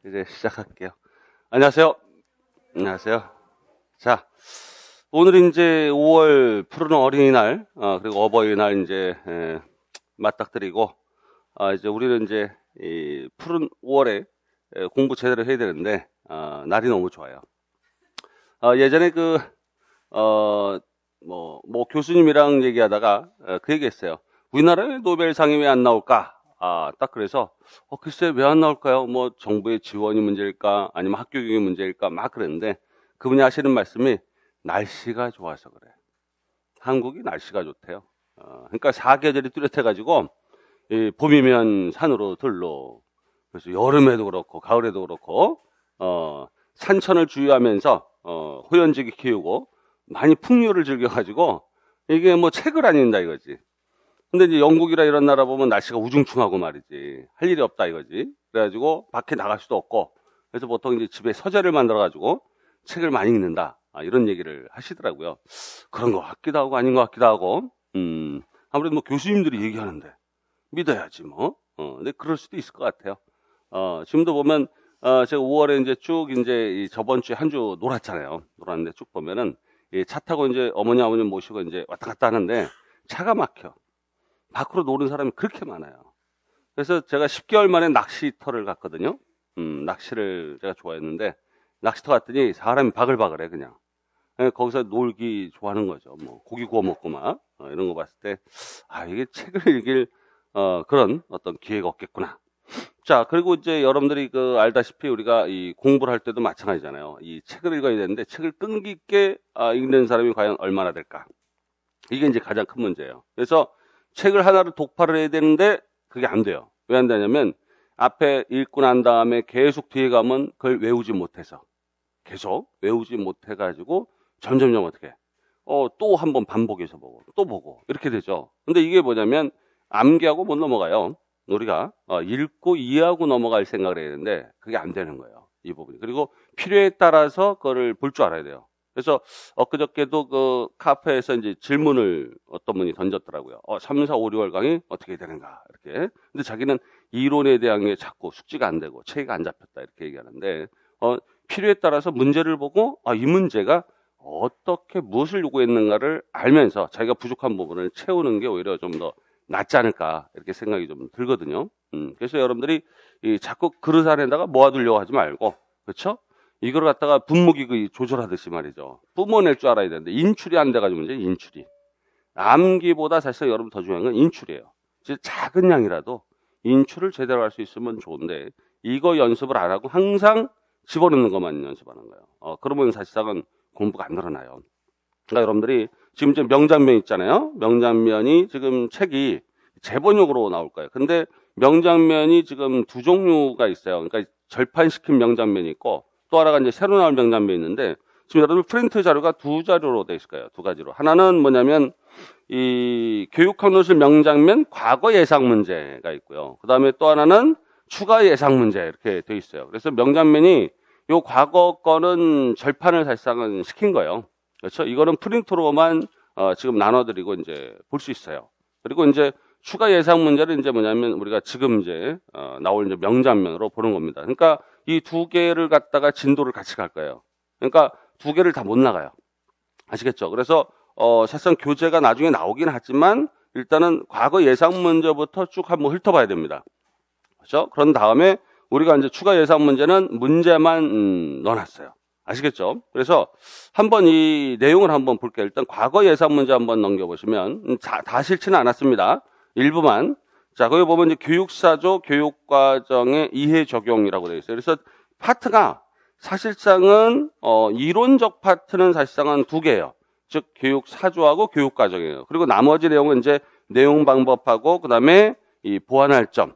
이제 시작할게요. 안녕하세요. 안녕하세요. 자, 오늘 이제 5월 푸른 어린이날, 그리고 어버이날 이제, 맞닥뜨리고, 이제 우리는 이제, 이 푸른 5월에 공부 제대로 해야 되는데, 날이 너무 좋아요. 예전에 교수님이랑 얘기하다가, 그 얘기 했어요. 우리나라에 노벨상이 왜 안 나올까? 딱 그래서, 글쎄 왜 안 나올까요? 뭐, 정부의 지원이 문제일까? 아니면 학교 교육이 문제일까? 막 그랬는데, 그분이 하시는 말씀이, 날씨가 좋아서 그래. 한국이 날씨가 좋대요. 그러니까 사계절이 뚜렷해가지고, 봄이면 산으로 들로, 그래서 여름에도 그렇고, 가을에도 그렇고, 산천을 주유하면서, 호연지기 키우고, 많이 풍류를 즐겨가지고, 이게 뭐 책을 안 읽는다 이거지. 근데 이제 영국이라 이런 나라 보면 날씨가 우중충하고 말이지. 할 일이 없다 이거지. 그래가지고 밖에 나갈 수도 없고. 그래서 보통 이제 집에 서재를 만들어가지고 책을 많이 읽는다. 이런 얘기를 하시더라고요. 그런 것 같기도 하고 아닌 것 같기도 하고. 아무래도 뭐 교수님들이 얘기하는데 믿어야지 뭐. 근데 그럴 수도 있을 것 같아요. 지금도 보면, 제가 5월에 이제 쭉 이제 저번 주에 한 주 놀았잖아요. 놀았는데 쭉 보면은 차 타고 이제 어머니 아버님 모시고 이제 왔다 갔다 하는데 차가 막혀. 밖으로 노는 사람이 그렇게 많아요. 그래서 제가 10개월 만에 낚시터를 갔거든요. 낚시를 제가 좋아했는데, 낚시터 갔더니 사람이 바글바글해, 그냥. 거기서 놀기 좋아하는 거죠. 뭐, 고기 구워 먹고 막, 이런 거 봤을 때, 이게 책을 읽을, 그런 어떤 기회가 없겠구나. 자, 그리고 이제 여러분들이 알다시피 우리가 이 공부를 할 때도 마찬가지잖아요. 이 책을 읽어야 되는데, 책을 끈기 있게 읽는 사람이 과연 얼마나 될까? 이게 이제 가장 큰 문제예요. 그래서 책을 하나를 독파를 해야 되는데 그게 안 돼요. 왜 안 되냐면 앞에 읽고 난 다음에 계속 뒤에 가면 그걸 외우지 못해서 계속 외우지 못해가지고 점점점 어떻게 또 한번 반복해서 보고 또 보고 이렇게 되죠. 근데 이게 뭐냐면 암기하고 못 넘어가요. 우리가 읽고 이해하고 넘어갈 생각을 해야 되는데 그게 안 되는 거예요. 이 부분이. 그리고 필요에 따라서 그거를 볼 줄 알아야 돼요. 그래서 엊그저께도 그 카페에서 이제 질문을 어떤 분이 던졌더라고요. 3, 4, 5, 6월 강의 어떻게 되는가 이렇게. 근데 자기는 이론에 대한 게 자꾸 숙지가 안 되고 체계가 안 잡혔다 이렇게 얘기하는데 필요에 따라서 문제를 보고 이 문제가 어떻게 무엇을 요구했는가를 알면서 자기가 부족한 부분을 채우는 게 오히려 좀 더 낫지 않을까 이렇게 생각이 좀 들거든요. 그래서 여러분들이 자꾸 그릇 안에다가 모아두려고 하지 말고 그렇죠? 이걸 갖다가 분무기 조절하듯이 말이죠. 뿜어낼 줄 알아야 되는데 인출이 안 돼가지고 문제. 인출이 암기보다 사실 여러분 더 중요한 건 인출이에요. 작은 양이라도 인출을 제대로 할 수 있으면 좋은데 이거 연습을 안 하고 항상 집어넣는 것만 연습하는 거예요. 그러면 사실상은 공부가 안 늘어나요. 그러니까 여러분들이 지금 이제 명장면 있잖아요. 명장면이 지금 책이 재번역으로 나올 거예요. 근데 명장면이 지금 두 종류가 있어요. 그러니까 절판시킨 명장면이 있고 또 하나가 이제 새로 나올 명장면이 있는데 지금 여러분 프린트 자료가 두 자료로 되어 있을 거예요. 두 가지로. 하나는 뭐냐면 이 교육학노실 명장면 과거 예상 문제가 있고요. 그 다음에 또 하나는 추가 예상 문제 이렇게 되어 있어요. 그래서 명장면이 요 과거 거는 절판을 사실상은 시킨 거예요. 그렇죠? 이거는 프린트로만 지금 나눠드리고 이제 볼 수 있어요. 그리고 이제 추가 예상 문제는 이제 뭐냐면 우리가 지금 이제 나올 이제 명장면으로 보는 겁니다. 그러니까 이 두 개를 갖다가 진도를 같이 갈 거예요. 그러니까 두 개를 다 못 나가요. 아시겠죠? 그래서 사실상 교재가 나중에 나오긴 하지만 일단은 과거 예상 문제부터 쭉 한번 훑어봐야 됩니다. 그렇죠? 그런 다음에 우리가 이제 추가 예상 문제는 문제만 넣어놨어요. 아시겠죠? 그래서 한번 이 내용을 한번 볼게요. 일단 과거 예상 문제 한번 넘겨보시면 다 싫지는 않았습니다. 일부만. 자, 거기 보면 이제 교육사조 교육과정의 이해 적용이라고 되어 있어요. 그래서 파트가 사실상은 이론적 파트는 사실상은 두 개예요. 즉 교육사조하고 교육과정이에요. 그리고 나머지 내용은 이제 내용 방법하고 그다음에 이 보완할 점,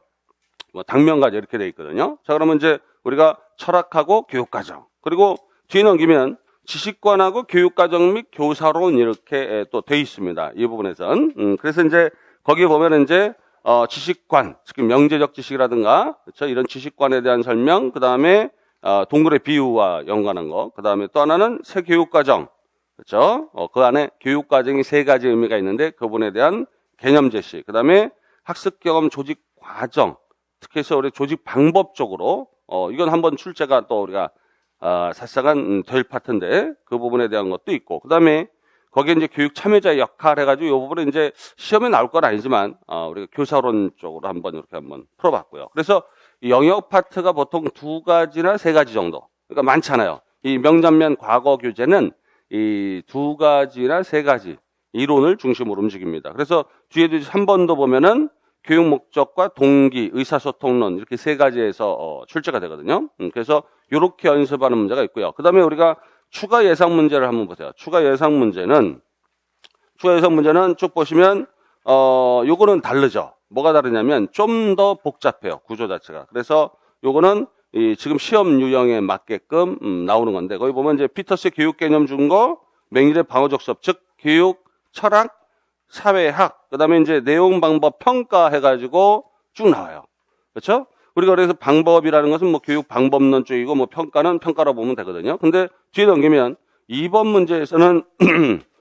뭐 당면과제 이렇게 되어 있거든요. 자, 그러면 이제 우리가 철학하고 교육과정 그리고 뒤에 넘기면 지식관하고 교육과정 및 교사론 이렇게 또 돼 있습니다. 이 부분에선. 그래서 이제 거기에 보면 이제 지식관, 즉 명제적 지식이라든가 그렇죠? 이런 지식관에 대한 설명, 그 다음에 동물의 비유와 연관한 거, 그 다음에 또 하나는 새 교육과정, 그렇죠? 그 안에 교육과정이 세 가지 의미가 있는데 그 부분에 대한 개념 제시, 그 다음에 학습 경험 조직 과정, 특히 해서 우리 조직 방법 쪽으로 이건 한번 출제가 또 우리가 사실상 될 파트인데 그 부분에 대한 것도 있고, 그 다음에 거기에 이제 교육 참여자의 역할 해가지고 이 부분은 이제 시험에 나올 건 아니지만 우리가 교사론 쪽으로 이렇게 한번 풀어봤고요. 그래서 이 영역 파트가 보통 2가지나 3가지 정도, 그러니까 많잖아요. 이 명장면 과거 교재는 이 2가지나 3가지 이론을 중심으로 움직입니다. 그래서 뒤에도 한 번 더 보면은 교육 목적과 동기, 의사소통론 이렇게 3가지에서 출제가 되거든요. 그래서 이렇게 연습하는 문제가 있고요. 그 다음에 우리가 추가 예상 문제를 한번 보세요. 추가 예상 문제는 쭉 보시면 요거는 다르죠. 뭐가 다르냐면 좀 더 복잡해요. 구조 자체가. 그래서 요거는 지금 시험 유형에 맞게끔 나오는 건데, 거기 보면 이제 피터스의 교육 개념 준거, 맹일의 방어적 수업, 즉 교육, 철학, 사회학, 그 다음에 이제 내용, 방법, 평가 해가지고 쭉 나와요. 그렇죠? 우리가 그래서 방법이라는 것은 뭐 교육 방법론 쪽이고, 뭐 평가는 평가로 보면 되거든요. 근데 뒤에 넘기면 2번 문제에서는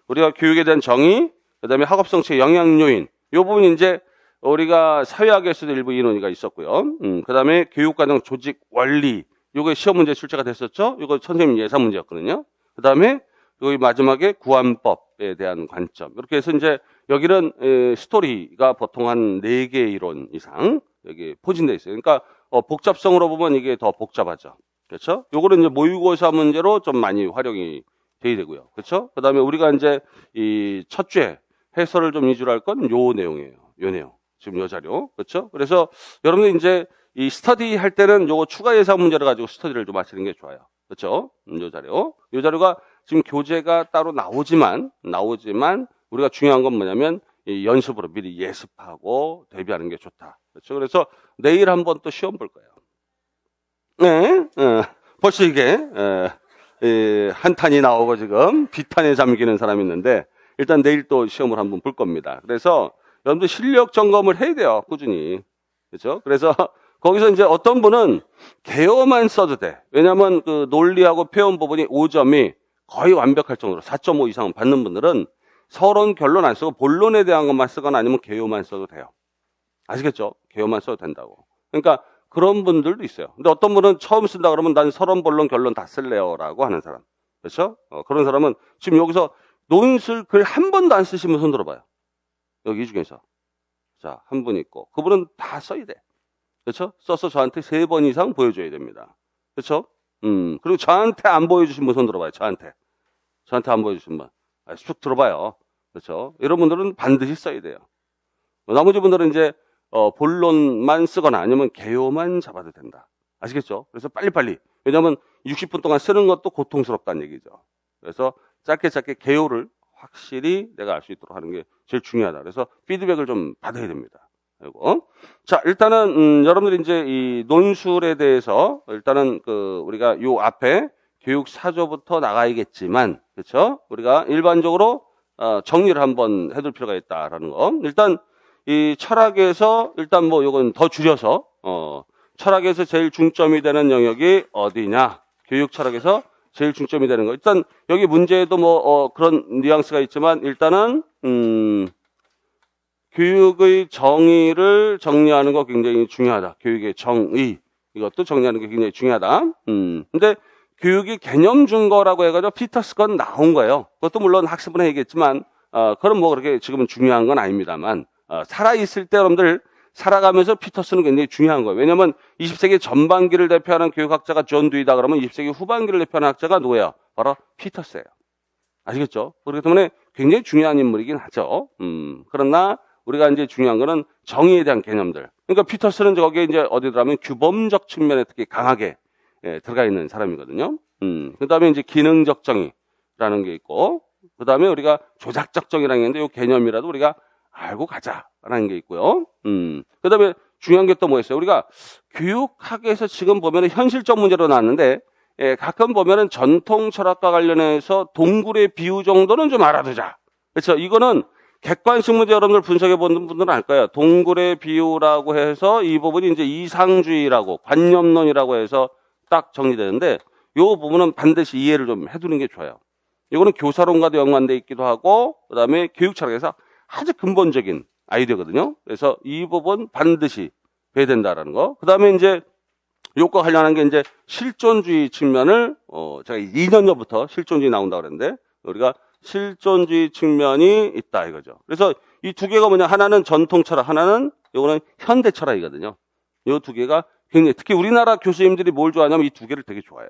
우리가 교육에 대한 정의, 그 다음에 학업성취의 영향 요인, 요 부분이 이제 우리가 사회학에서도 일부 인원이가 있었고요. 그 다음에 교육과정 조직 원리, 요게 시험 문제 출제가 됐었죠. 요거 선생님 예상 문제였거든요. 그 다음에 여기 마지막에 구안법에 대한 관점. 이렇게 해서 이제 여기는 스토리가 보통 한 4개 이론 이상 여기 포진되어 있어요. 그러니까 복잡성으로 보면 이게 더 복잡하죠. 그렇죠? 요거는 이제 모의고사 문제로 좀 많이 활용이 돼야 되고요. 그렇죠? 그 다음에 우리가 이제 이 첫 주에 해설을 좀 위주로 할 건 요 내용이에요. 요 내용. 지금 요 자료. 그렇죠? 그래서 여러분들 이제 이 스터디 할 때는 요거 추가 예상 문제를 가지고 스터디를 좀 하시는 게 좋아요. 그렇죠? 요 자료. 요 자료가 지금 교재가 따로 나오지만 우리가 중요한 건 뭐냐면 이 연습으로 미리 예습하고 대비하는 게 좋다. 그렇죠? 그래서 내일 한번 또 시험 볼 거예요. 네. 벌써 이게 한탄이 나오고 지금 비탄에 잠기는 사람이 있는데, 일단 내일 또 시험을 한번 볼 겁니다. 그래서 여러분들 실력 점검을 해야 돼요. 꾸준히. 그렇죠? 그래서 거기서 이제 어떤 분은 개요만 써도 돼. 왜냐하면 그 논리하고 표현 부분이 5점이 거의 완벽할 정도로 4.5 이상 받는 분들은 서론 결론 안 쓰고 본론에 대한 것만 쓰거나 아니면 개요만 써도 돼요. 아시겠죠? 개요만 써도 된다고. 그러니까 그런 분들도 있어요. 근데 어떤 분은 처음 쓴다 그러면 난 서론, 본론, 결론 다 쓸래요 라고 하는 사람. 그렇죠? 그런 사람은 지금 여기서 논술 글 한 번도 안 쓰신 분 손 들어봐요. 여기 이 중에서. 자, 한 분 있고. 그분은 다 써야 돼. 그렇죠? 써서 저한테 3번 이상 보여줘야 됩니다. 그렇죠? 그리고 저한테 안 보여주신 분 손 들어봐요. 저한테 안 보여주신 분. 쭉 들어봐요. 그렇죠? 이런 분들은 반드시 써야 돼요. 나머지 분들은 이제 본론만 쓰거나 아니면 개요만 잡아도 된다. 아시겠죠? 그래서 빨리빨리. 왜냐하면 60분 동안 쓰는 것도 고통스럽다는 얘기죠. 그래서 짧게 개요를 확실히 내가 알 수 있도록 하는 게 제일 중요하다. 그래서 피드백을 좀 받아야 됩니다. 그리고 자, 일단은 여러분들이 이제 이 논술에 대해서 일단은 우리가 요 앞에 교육 사조부터 나가야겠지만, 그렇죠? 우리가 일반적으로 정리를 한번 해둘 필요가 있다라는 거. 일단 이 철학에서 일단 뭐 요건 더 줄여서 철학에서 제일 중점이 되는 영역이 어디냐? 교육 철학에서 제일 중점이 되는 거. 일단 여기 문제에도 뭐 그런 뉘앙스가 있지만 일단은 교육의 정의를 정리하는 거 굉장히 중요하다. 교육의 정의, 이것도 정리하는 게 굉장히 중요하다. 근데 교육이 개념 준거라고 해가지고 피터스 건 나온 거예요. 그것도 물론 학습은 얘기했지만 그럼 뭐 그렇게 지금은 중요한 건 아닙니다만 살아있을 때 여러분들 살아가면서 피터스는 굉장히 중요한 거예요. 왜냐하면 20세기 전반기를 대표하는 교육학자가 존 듀이다 그러면 20세기 후반기를 대표하는 학자가 누구예요? 바로 피터스예요. 아시겠죠? 그렇기 때문에 굉장히 중요한 인물이긴 하죠. 그러나 우리가 이제 중요한 거는 정의에 대한 개념들. 그러니까 피터스는 거기에 이제 어디 들어가면 규범적 측면에 특히 강하게 들어가 있는 사람이거든요. 그 다음에 이제 기능적 정의라는 게 있고, 그 다음에 우리가 조작적 정의라는 게 있는데 이 개념이라도 우리가 알고 가자라는 게 있고요. 그 다음에 중요한 게 또 뭐였어요? 우리가 교육학에서 지금 보면은 현실적 문제로 나왔는데, 가끔 보면은 전통 철학과 관련해서 동굴의 비유 정도는 좀 알아두자. 그렇죠? 이거는 객관식 문제 여러분들 분석해 보는 분들은 알 거예요. 동굴의 비유라고 해서 이 부분이 이제 이상주의라고 관념론이라고 해서 딱 정리되는데, 이 부분은 반드시 이해를 좀 해두는 게 좋아요. 이거는 교사론과도 연관돼 있기도 하고, 그 다음에 교육 철학에서 아주 근본적인 아이디어거든요. 그래서 이 부분 반드시 배야 된다라는 거. 그 다음에 이제 요과 관련한 게 이제 실존주의 측면을, 제가 2년 전부터 실존주의 나온다고 그랬는데, 우리가 실존주의 측면이 있다 이거죠. 그래서 이 두 개가 뭐냐, 하나는 전통 철학, 하나는 요거는 현대 철학이거든요. 요 두 개가 굉장히, 특히 우리나라 교수님들이 뭘 좋아하냐면 이 두 개를 되게 좋아해요.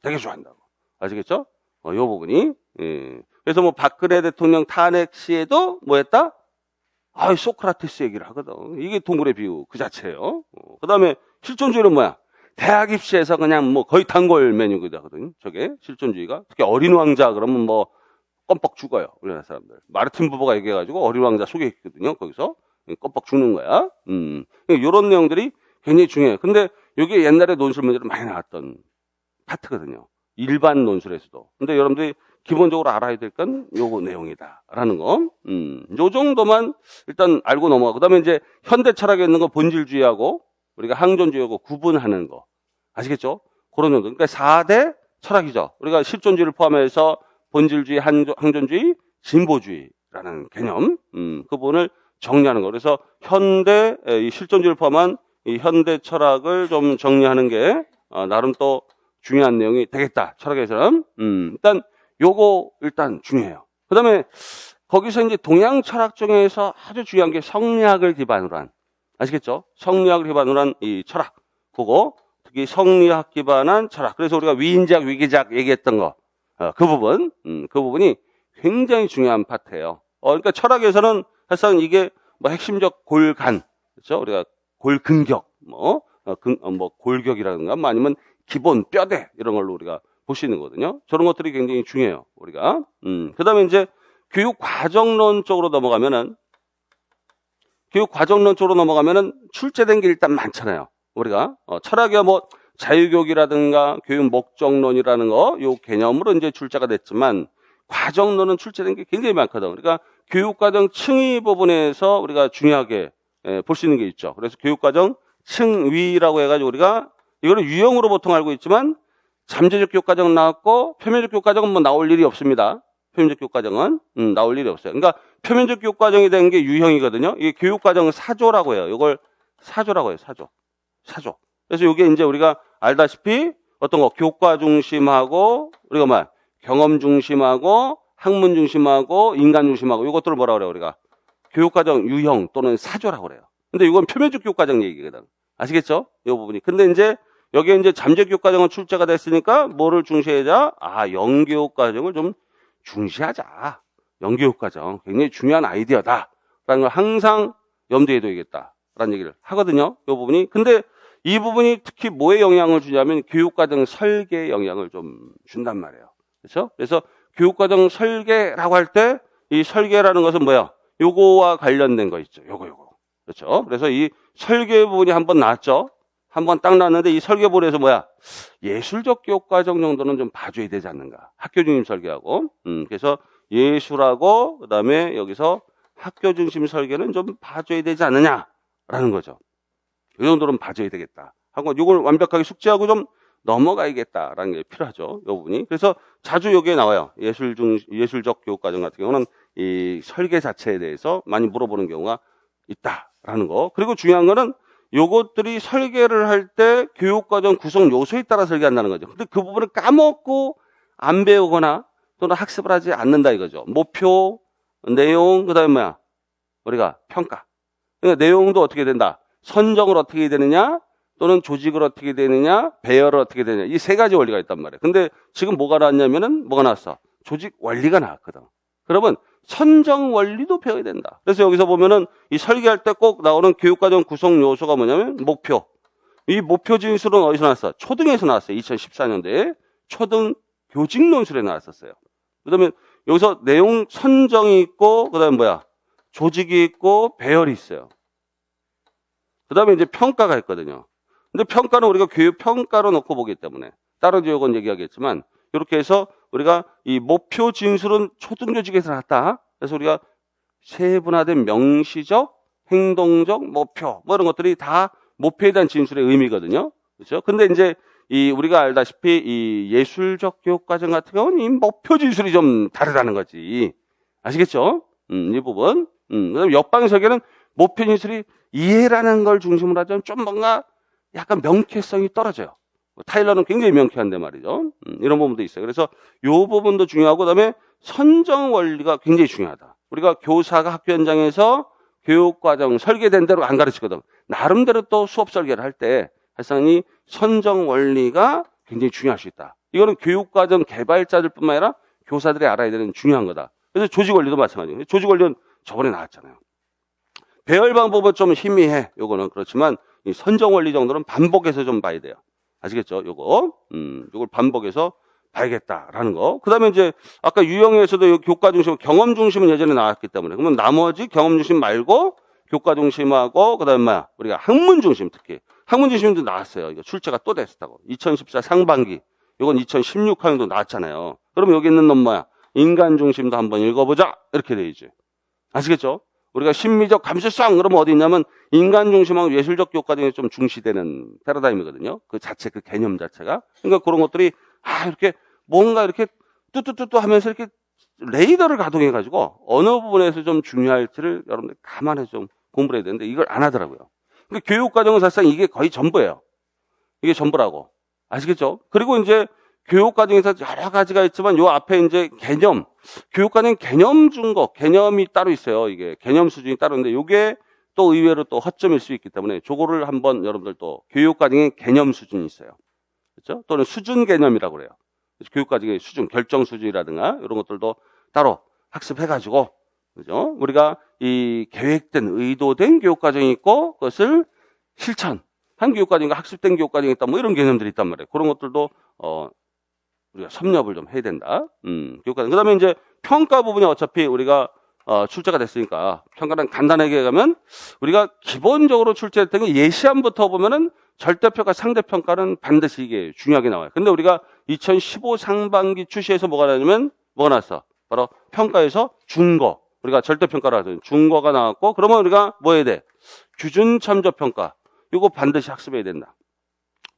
되게 좋아한다고. 아시겠죠? 요 부분이. 예. 그래서 뭐 박근혜 대통령 탄핵 시에도 뭐 했다? 소크라테스 얘기를 하거든. 이게 동굴의 비유 그 자체예요. 그 다음에 실존주의는 뭐야? 대학 입시에서 그냥 뭐 거의 단골 메뉴거든. 저게 실존주의가. 특히 어린 왕자 그러면 뭐 껌뻑 죽어요. 우리나라 사람들. 마르틴 부버가 얘기해가지고 어린 왕자 소개했거든요. 거기서 껌뻑 죽는 거야. 이런 내용들이 굉장히 중요해요. 근데 이게 옛날에 논술 문제로 많이 나왔던 파트거든요. 일반 논술에서도. 근데 여러분들이 기본적으로 알아야 될 건 요거 내용이다라는 거. 요 정도만 일단 알고 넘어가고, 그다음에 이제 현대 철학에 있는 거 본질주의하고 우리가 항존주의하고 구분하는 거. 아시겠죠? 그런 정도. 그러니까 4대 철학이죠. 우리가 실존주의를 포함해서 본질주의, 항존주의, 진보주의라는 개념. 그 부분을 정리하는 거. 그래서 현대, 이 실존주의를 포함한 이 현대 철학을 좀 정리하는 게 나름 또 중요한 내용이 되겠다. 철학에서는. 일단 요거 일단 중요해요. 그 다음에 거기서 이제 동양 철학 중에서 아주 중요한 게 성리학을 기반으로 한, 아시겠죠? 성리학을 기반으로 한 이 철학. 그거, 특히 성리학 기반한 철학. 그래서 우리가 위인작, 위계작 얘기했던 거. 그 부분, 그 부분이 굉장히 중요한 파트예요. 그러니까 철학에서는 사실상 이게 뭐 핵심적 골간, 그렇죠? 우리가 골근격, 뭐 골격이라든가, 뭐 아니면 기본, 뼈대, 이런 걸로 우리가 볼 수 있는 거거든요. 저런 것들이 굉장히 중요해요, 우리가. 그 다음에 이제 교육 과정론 쪽으로 넘어가면은, 출제된 게 일단 많잖아요. 우리가, 철학이야 뭐, 자유교육이라든가, 교육 목적론이라는 거, 요 개념으로 이제 출제가 됐지만, 과정론은 출제된 게 굉장히 많거든. 그러니까 교육과정 층위 부분에서 우리가 중요하게 볼 수 있는 게 있죠. 그래서 교육과정 층위라고 해가지고 우리가 이거는 유형으로 보통 알고 있지만 잠재적 교육과정 나왔고 표면적 교육과정은 뭐 나올 일이 없습니다. 표면적 교육과정은 나올 일이 없어요. 그러니까 표면적 교육과정이 된 게 유형이거든요. 이게 교육과정은 사조라고 해요. 이걸 사조라고 해요. 사조. 그래서 이게 이제 우리가 알다시피 어떤 거 교과 중심하고 우리가 뭐 경험 중심하고 학문 중심하고 인간 중심하고 이것들을 뭐라 그래요? 우리가 교육과정 유형 또는 사조라고 그래요. 근데 이건 표면적 교육과정 얘기거든. 아시겠죠? 이 부분이. 근데 이제 여기에 이제 잠재 교육과정은 출제가 됐으니까 뭐를 중시하자? 영교육과정을 좀 중시하자. 영교육과정 굉장히 중요한 아이디어다. 라는 걸 항상 염두에 둬야겠다라는 얘기를 하거든요. 이 부분이. 근데 이 부분이 특히 뭐에 영향을 주냐면 교육과정 설계에 영향을 좀 준단 말이에요. 그렇죠? 그래서 교육과정 설계라고 할 때 이 설계라는 것은 뭐야? 요거와 관련된 거 있죠. 요거. 그렇죠? 그래서 이 설계 부분이 한번 나왔죠. 한번 딱 나왔는데 이 설계본에서 뭐야? 예술적 교육과정 정도는 좀 봐줘야 되지 않는가? 학교 중심 설계하고. 그래서 예술하고 그다음에 여기서 학교 중심 설계는 좀 봐줘야 되지 않느냐라는 거죠. 이 정도는 봐줘야 되겠다. 하고 이걸 완벽하게 숙지하고 좀 넘어가야겠다라는 게 필요하죠. 이 부분이. 그래서 자주 여기에 나와요. 예술적 교육과정 같은 경우는 이 설계 자체에 대해서 많이 물어보는 경우가 있다라는 거. 그리고 중요한 거는 요것들이 설계를 할 때 교육과정 구성 요소에 따라 설계한다는 거죠. 근데 그 부분을 까먹고 안 배우거나 또는 학습을 하지 않는다 이거죠. 목표, 내용, 그 다음에 뭐야? 우리가 평가. 그러니까 내용도 어떻게 된다? 선정을 어떻게 되느냐? 또는 조직을 어떻게 되느냐? 배열을 어떻게 되느냐? 이 세 가지 원리가 있단 말이에요. 근데 지금 뭐가 나왔냐면은 뭐가 나왔어? 조직 원리가 나왔거든. 그러면 선정 원리도 배워야 된다. 그래서 여기서 보면은 이 설계할 때 꼭 나오는 교육과정 구성 요소가 뭐냐면 목표. 이 목표 진술은 어디서 나왔어? 초등에서 나왔어요. 2014년도에 초등 교직 논술에 나왔었어요. 그다음에 여기서 내용 선정이 있고 그다음에 뭐야? 조직이 있고 배열이 있어요. 그다음에 이제 평가가 있거든요. 근데 평가는 우리가 교육 평가로 놓고 보기 때문에 다른 지역은 얘기하겠지만 이렇게 해서 우리가 이 목표 진술은 초등교직에서 나왔다. 그래서 우리가 세분화된 명시적, 행동적 목표 뭐 이런 것들이 다 목표에 대한 진술의 의미거든요. 그렇죠? 근데 이제 이 우리가 알다시피 이 예술적 교육과정 같은 경우는 이 목표 진술이 좀 다르다는 거지. 아시겠죠? 이 부분. 그다음에 역방 설계는 목표 진술이 이해라는 걸 중심으로 하자면 좀 뭔가 약간 명쾌성이 떨어져요. 타일러는 굉장히 명쾌한데 말이죠. 이런 부분도 있어요. 그래서 이 부분도 중요하고, 그다음에 선정 원리가 굉장히 중요하다. 우리가 교사가 학교 현장에서 교육과정 설계된 대로 안 가르치거든. 나름대로 또 수업 설계를 할 때 사실상 이 선정 원리가 굉장히 중요할 수 있다. 이거는 교육과정 개발자들뿐만 아니라 교사들이 알아야 되는 중요한 거다. 그래서 조직 원리도 마찬가지예요. 조직 원리는 저번에 나왔잖아요. 배열 방법은 좀 희미해. 요거는 그렇지만 이 선정 원리 정도는 반복해서 좀 봐야 돼요. 아시겠죠? 요걸 반복해서 봐야겠다라는 거. 그 다음에 이제 아까 유형에서도 교과 중심, 경험 중심은 예전에 나왔기 때문에, 그러면 나머지 경험 중심 말고 교과 중심하고, 그 다음에 뭐야? 우리가 학문 중심, 특히 학문 중심도 나왔어요. 이거 출제가 또 됐었다고. 2014 상반기. 이건 2016학년도 나왔잖아요. 그러면 여기 있는 놈 뭐야? 인간 중심도 한번 읽어보자. 이렇게 돼 있지. 아시겠죠? 우리가 심미적 감수성, 그러면 어디 있냐면 인간 중심하고 예술적 교과 중에 좀 중시되는 패러다임이거든요. 그 자체, 그 개념 자체가. 그러니까 그런 것들이 이렇게 뭔가 이렇게 뚜뚜뚜뚜 하면서 이렇게 레이더를 가동해가지고 어느 부분에서 좀 중요할지를 여러분들 감안해서 좀 공부를 해야 되는데 이걸 안 하더라고요. 그러니까 교육과정은 사실상 이게 거의 전부예요. 이게 전부라고. 아시겠죠? 그리고 이제 교육과정에서 여러 가지가 있지만 요 앞에 이제 개념, 교육과정 개념 준거, 개념이 따로 있어요. 이게 개념 수준이 따로 있는데 요게 또 의외로 또 허점일 수 있기 때문에 저거를 한번 여러분들 또 교육과정의 개념 수준이 있어요. 그렇죠? 또는 수준 개념이라고 그래요. 교육과정의 수준, 결정 수준이라든가 이런 것들도 따로 학습해가지고, 그죠? 우리가 이 계획된, 의도된 교육과정이 있고 그것을 실천한 교육과정과 학습된 교육과정이 있다, 뭐 이런 개념들이 있단 말이에요. 그런 것들도 우리가 섭렵을 좀 해야 된다. 교육과정. 그 다음에 이제 평가 부분이 어차피 우리가 출제가 됐으니까 평가는 간단하게 가면 우리가 기본적으로 출제했던 게 예시안부터 보면은 절대평가, 상대평가는 반드시 이게 중요하게 나와요. 근데 우리가 2015 상반기 출시에서 뭐가 나냐면 뭐가 나왔어? 바로 평가에서 준거. 우리가 절대평가로 하던 준거가 나왔고, 그러면 우리가 뭐 해야 돼? 규준 참조평가. 이거 반드시 학습해야 된다.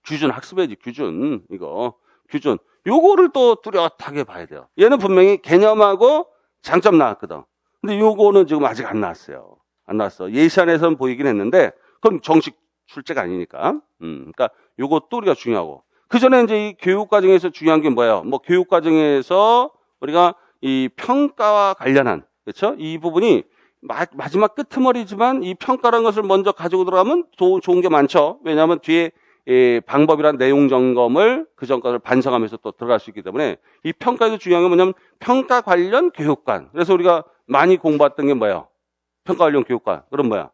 규준 학습해야지, 규준. 이거. 규준. 요거를 또 뚜렷하게 봐야 돼요. 얘는 분명히 개념하고 장점 나왔거든. 근데 요거는 지금 아직 안 나왔어요. 안 나왔어. 예시안에서는 보이긴 했는데, 그건 정식 출제가 아니니까. 그러니까 요것도 우리가 중요하고. 그 전에 이제 이 교육과정에서 중요한 게 뭐예요? 뭐 교육과정에서 우리가 이 평가와 관련한, 그렇죠? 이 부분이 마지막 끄트머리지만 이 평가라는 것을 먼저 가지고 들어가면 좋은 게 많죠. 왜냐하면 뒤에 방법이란 내용 점검을 그 전까지 반성하면서 또 들어갈 수 있기 때문에 이 평가에서 중요한 게 뭐냐면 평가 관련 교육관. 그래서 우리가 많이 공부했던 게 뭐예요? 평가 관련 교육관. 그럼 뭐야?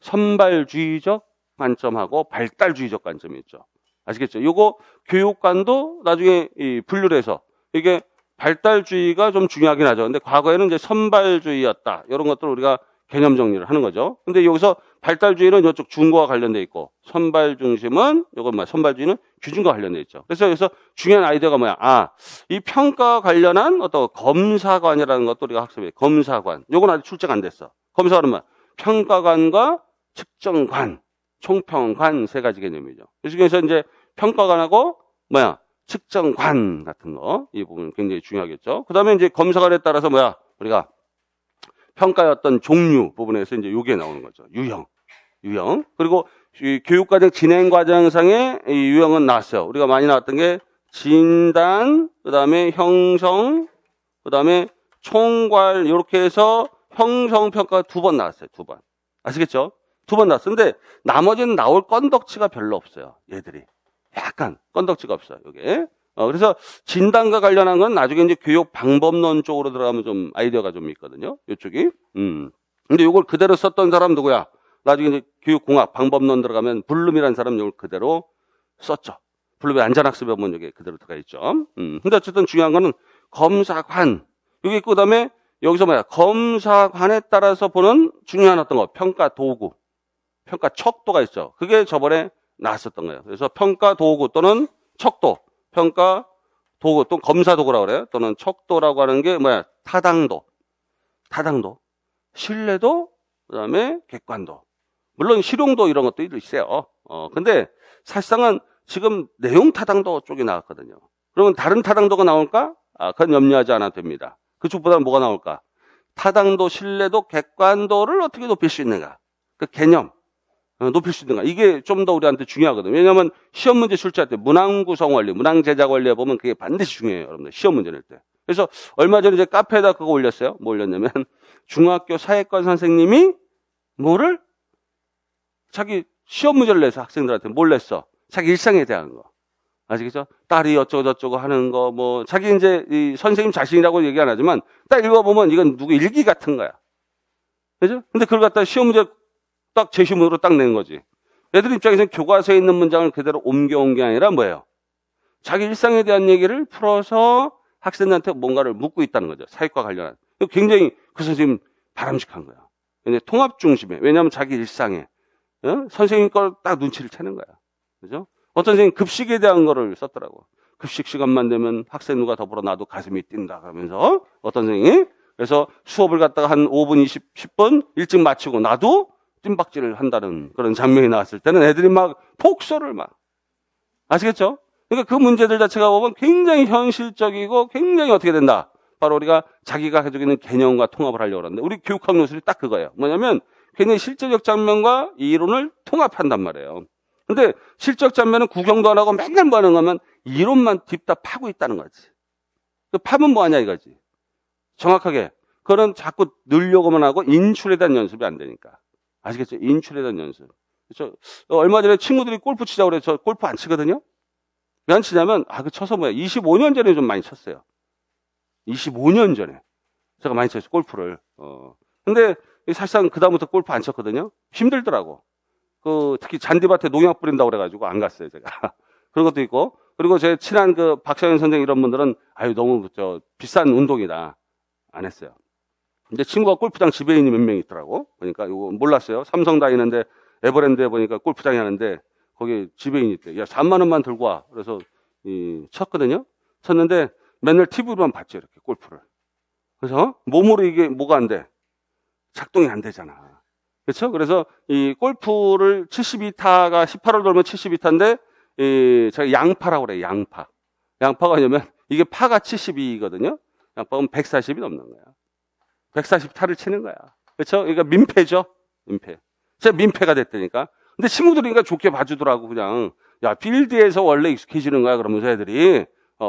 선발주의적 관점하고 발달주의적 관점이 있죠. 아시겠죠? 요거 교육관도 나중에 분류를 해서 이게 발달주의가 좀 중요하긴 하죠. 근데 과거에는 이제 선발주의였다. 이런 것들을 우리가 개념 정리를 하는 거죠. 근데 여기서 발달주의는 이쪽 준거와 관련돼 있고, 선발 중심은 이건 뭐야? 선발주의는 규준과 관련돼 있죠. 그래서 여기서 중요한 아이디어가 뭐야? 이 평가 관련한 어떤 검사관이라는 것도 우리가 학습해. 검사관. 요건 아직 출제가 안 됐어. 검사관은 뭐야? 평가관과 측정관, 총평관 세 가지 개념이죠. 그래서 이제 평가관하고 뭐야? 측정관 같은 거, 이 부분 굉장히 중요하겠죠. 그 다음에 이제 검사관에 따라서 뭐야? 우리가 평가의 어떤 종류 부분에서 이제 요게 나오는 거죠. 유형. 그리고 이 교육과정 진행과정상의 이 유형은 나왔어요. 우리가 많이 나왔던 게 진단, 그 다음에 형성, 그 다음에 총괄, 이렇게 해서 형성평가가 2번 나왔어요. 2번. 아시겠죠? 2번 나왔어요. 근데 나머지는 나올 건덕지가 별로 없어요. 얘들이. 약간 건덕지가 없어요. 요게. 그래서 진단과 관련한 건 나중에 이제 교육 방법론 쪽으로 들어가면 좀 아이디어가 좀 있거든요. 요쪽이. 근데 요걸 그대로 썼던 사람 누구야? 나중에 이제 교육공학 방법론 들어가면 블룸이라는 사람 요걸 그대로 썼죠. 블룸의 안전학습 여문 여기 그대로 들어가 있죠. 근데 어쨌든 중요한 거는 검사관. 여기 있고, 그 다음에 여기서 뭐야? 검사관에 따라서 보는 중요한 어떤 거. 평가 도구. 평가 척도가 있죠. 그게 저번에 나왔었던 거예요. 그래서 평가 도구 또는 척도. 평가 도구, 또 검사 도구라고 그래요. 또는 척도라고 하는 게 뭐야? 타당도, 신뢰도, 그 다음에 객관도. 물론 실용도 이런 것도 있어요. 근데 사실상은 지금 내용 타당도 쪽이 나왔거든요. 그러면 다른 타당도가 나올까? 그건 염려하지 않아도 됩니다. 그쪽보다는 뭐가 나올까? 타당도, 신뢰도, 객관도를 어떻게 높일 수 있는가? 그 개념. 높일 수 있는가. 이게 좀 더 우리한테 중요하거든요. 왜냐하면 시험 문제 출제할 때 문항 구성 원리, 문항 제작 원리에 보면 그게 반드시 중요해요. 여러분들 시험 문제 낼 때. 그래서 얼마 전에 이제 카페에다 그거 올렸어요. 뭐 올렸냐면 중학교 사회과 선생님이 뭐를 자기 시험 문제를 내서 학생들한테 뭘 냈어? 자기 일상에 대한 거. 아시겠죠? 딸이 어쩌고저쩌고 하는 거, 뭐, 자기 이제 이 선생님 자신이라고 얘기 안 하지만 딱 읽어보면 이건 누구 일기 같은 거야. 그죠? 근데 그걸 갖다 시험 문제 딱 제시문으로 딱 낸 거지. 애들 입장에서는 교과서에 있는 문장을 그대로 옮겨온 게 아니라 뭐예요? 자기 일상에 대한 얘기를 풀어서 학생들한테 뭔가를 묻고 있다는 거죠. 사회과 관련한. 굉장히 그 선생님 바람직한 거야. 근데 통합 중심에. 왜냐하면 자기 일상에 선생님 걸 딱 눈치를 채는 거야. 그죠? 어떤 선생님 급식에 대한 거를 썼더라고. 급식 시간만 되면 학생 누가 더불어 나도 가슴이 뛴다 그러면서 어떤 선생님이 그래서 수업을 갖다가 한 5분, 10분 일찍 마치고 나도 뜀박질을 한다는 그런 장면이 나왔을 때는 애들이 막 폭소를 막. 아시겠죠? 그러니까 그 문제들 자체가 보면 굉장히 현실적이고 굉장히 어떻게 된다. 바로 우리가 자기가 가지고 있는 개념과 통합을 하려고 하는데 우리 교육학 논술이 딱 그거예요. 뭐냐면 굉장히 실제적 장면과 이론을 통합한단 말이에요. 근데 실적 장면은 구경도 안 하고 맨날 뭐 하는 거면 이론만 딥다 파고 있다는 거지. 그 파면 뭐 하냐 이거지. 정확하게. 그런 자꾸 늘려고만 하고 인출에 대한 연습이 안 되니까. 아시겠죠? 인출에 대한 연습. 그렇죠? 얼마 전에 친구들이 골프 치자고 그래. 저 골프 안 치거든요? 왜 안 치냐면, 그 쳐서 뭐야. 25년 전에 좀 많이 쳤어요. 25년 전에. 제가 많이 쳤어요, 골프를. 근데 사실상 그다음부터 골프 안 쳤거든요? 힘들더라고. 특히 잔디밭에 농약 뿌린다고 그래가지고 안 갔어요, 제가. 그런 것도 있고. 그리고 제 친한 박상현 선생 이런 분들은, 너무 비싼 운동이다. 안 했어요. 근데 친구가 골프장 지배인이 몇 명 있더라고. 그러니까 이거 몰랐어요. 삼성 다니는데 에버랜드에 보니까 골프장이 하는데 거기 지배인이 있대. 야, 3만 원만 들고 와. 그래서 쳤거든요. 쳤는데 맨날 TV로만 봤죠, 이렇게 골프를. 그래서 몸으로 이게 뭐가 안 돼? 작동이 안 되잖아. 그렇죠? 그래서 이 골프를 72타가 18홀 돌면 72타인데 제가 양파라고 그래요. 양파. 양파가 뭐냐면 이게 파가 72거든요. 양파는 140이 넘는 거야. 140타를 치는 거야. 그렇죠? 그러니까 민폐죠. 민폐. 제가 민폐가 됐다니까. 근데 친구들이 그러니까 좋게 봐주더라고. 그냥 야, 필드에서 원래 익숙해지는 거야. 그러면서 애들이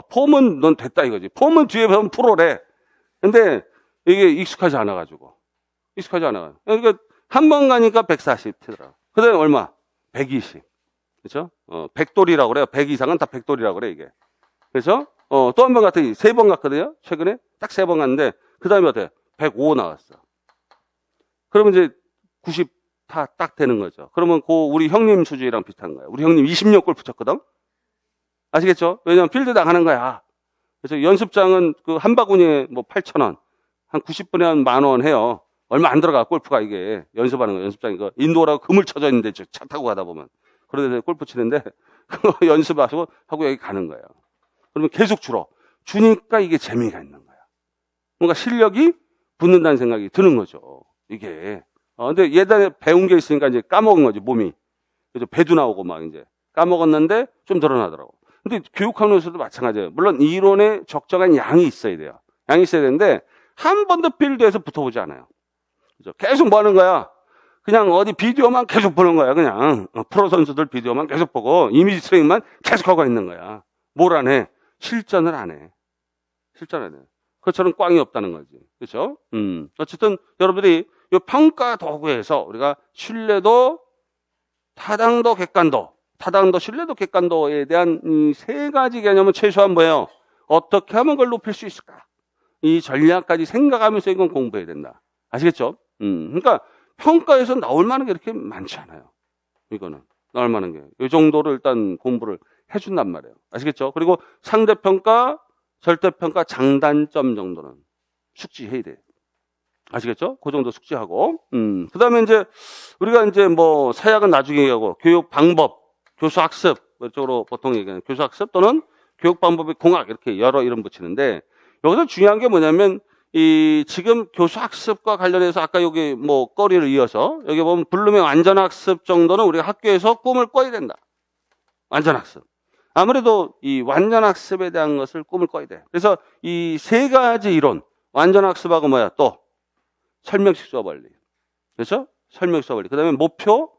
폼은 넌 됐다 이거지. 폼은 뒤에 보면 프로래. 근데 이게 익숙하지 않아가지고. 익숙하지 않아. 그러니까 한 번 가니까 140 치더라. 그 다음에 얼마? 120. 그렇죠? 100돌이라고 그래요. 100 이상은 다 100돌이라고 그래, 이게. 그래서 또 한 번 갔더니 3번 갔거든요. 최근에 딱 3번 갔는데 그 다음에 어때? 105 나왔어. 그러면 이제 90타 딱 되는 거죠. 그러면 우리 형님 수준이랑 비슷한 거예요. 우리 형님 20년 골프 쳤거든? 아시겠죠? 왜냐면 필드 나가는 거야. 그래서 연습장은 한 바구니에 뭐 8,000원, 한 90분에 한 10,000원 해요. 얼마 안 들어가, 골프가 이게. 연습하는 거, 연습장이. 인도어라고 그물 쳐져 있는데, 차 타고 가다 보면. 그러다 골프 치는데, 그거 연습하고 여기 가는 거예요. 그러면 계속 줄어. 주니까 이게 재미가 있는 거야. 뭔가 실력이 붙는다는 생각이 드는 거죠. 이게. 근데 예전에 배운 게 있으니까 이제 까먹은 거지, 몸이. 그래서 배도 나오고 막 이제. 까먹었는데 좀 늘어나더라고. 근데 교육학론에서도 마찬가지예요. 물론 이론에 적정한 양이 있어야 돼요. 양이 있어야 되는데, 한 번도 필드에서 붙어보지 않아요. 그죠? 계속 뭐 하는 거야? 그냥 어디 비디오만 계속 보는 거야. 그냥 프로 선수들 비디오만 계속 보고 이미지 트레이닝만 계속 하고 있는 거야. 뭘 안 해? 실전을 안 해. 실전 안 해. 그것처럼 꽝이 없다는 거지. 그렇죠? 어쨌든 여러분들이 이 평가 도구에서 우리가 신뢰도, 타당도, 객관도, 신뢰도, 객관도에 대한 이 3가지 개념은 최소한 뭐예요? 어떻게 하면 그걸 높일 수 있을까? 이 전략까지 생각하면서 이건 공부해야 된다. 아시겠죠? 그러니까 평가에서 나올 만한 게 이렇게 많지 않아요. 이거는 나올 만한 게 이 정도를 일단 공부를 해준단 말이에요. 아시겠죠? 그리고 상대평가, 절대평가, 장단점 정도는 숙지해야 돼. 아시겠죠? 그 정도 숙지하고. 그 다음에 이제 우리가 이제 뭐 사약은 나중에 얘기하고 교육 방법, 교수 학습 이쪽으로 보통 얘기하는 교수 학습 또는 교육 방법의 공학 이렇게 여러 이름 붙이는데 여기서 중요한 게 뭐냐면 지금 교수 학습과 관련해서 아까 여기 뭐 거리를 이어서 여기 보면 블룸의 완전 학습 정도는 우리가 학교에서 꿈을 꿔야 된다. 완전 학습. 아무래도 이 완전 학습에 대한 것을 꿈을 꿔야 돼. 그래서 이 3가지 이론, 완전 학습하고 뭐야? 또 설명식 수업 원리. 그렇죠? 설명식 수업 원리. 그다음에 목표,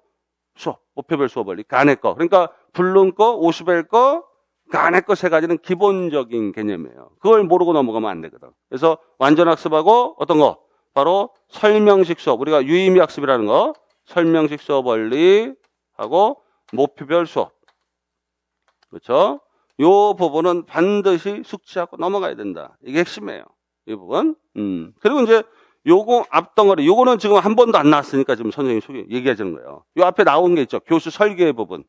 수업, 목표별 수업 원리, 그 안에 거. 그러니까 불능 거, 오수별 거, 그 안에 거 세 가지는 기본적인 개념이에요. 그걸 모르고 넘어가면 안 되거든. 그래서 완전 학습하고 어떤 거? 바로 설명식 수업. 우리가 유의미 학습이라는 거. 설명식 수업 원리하고 목표별 수업. 그렇죠? 요 부분은 반드시 숙지하고 넘어가야 된다. 이게 핵심이에요. 이 부분. 그리고 이제 요거 앞덩어리, 요거는 지금 한 번도 안 나왔으니까 지금 선생님이 얘기하자는 거예요. 요 앞에 나온 게 있죠. 교수 설계 부분.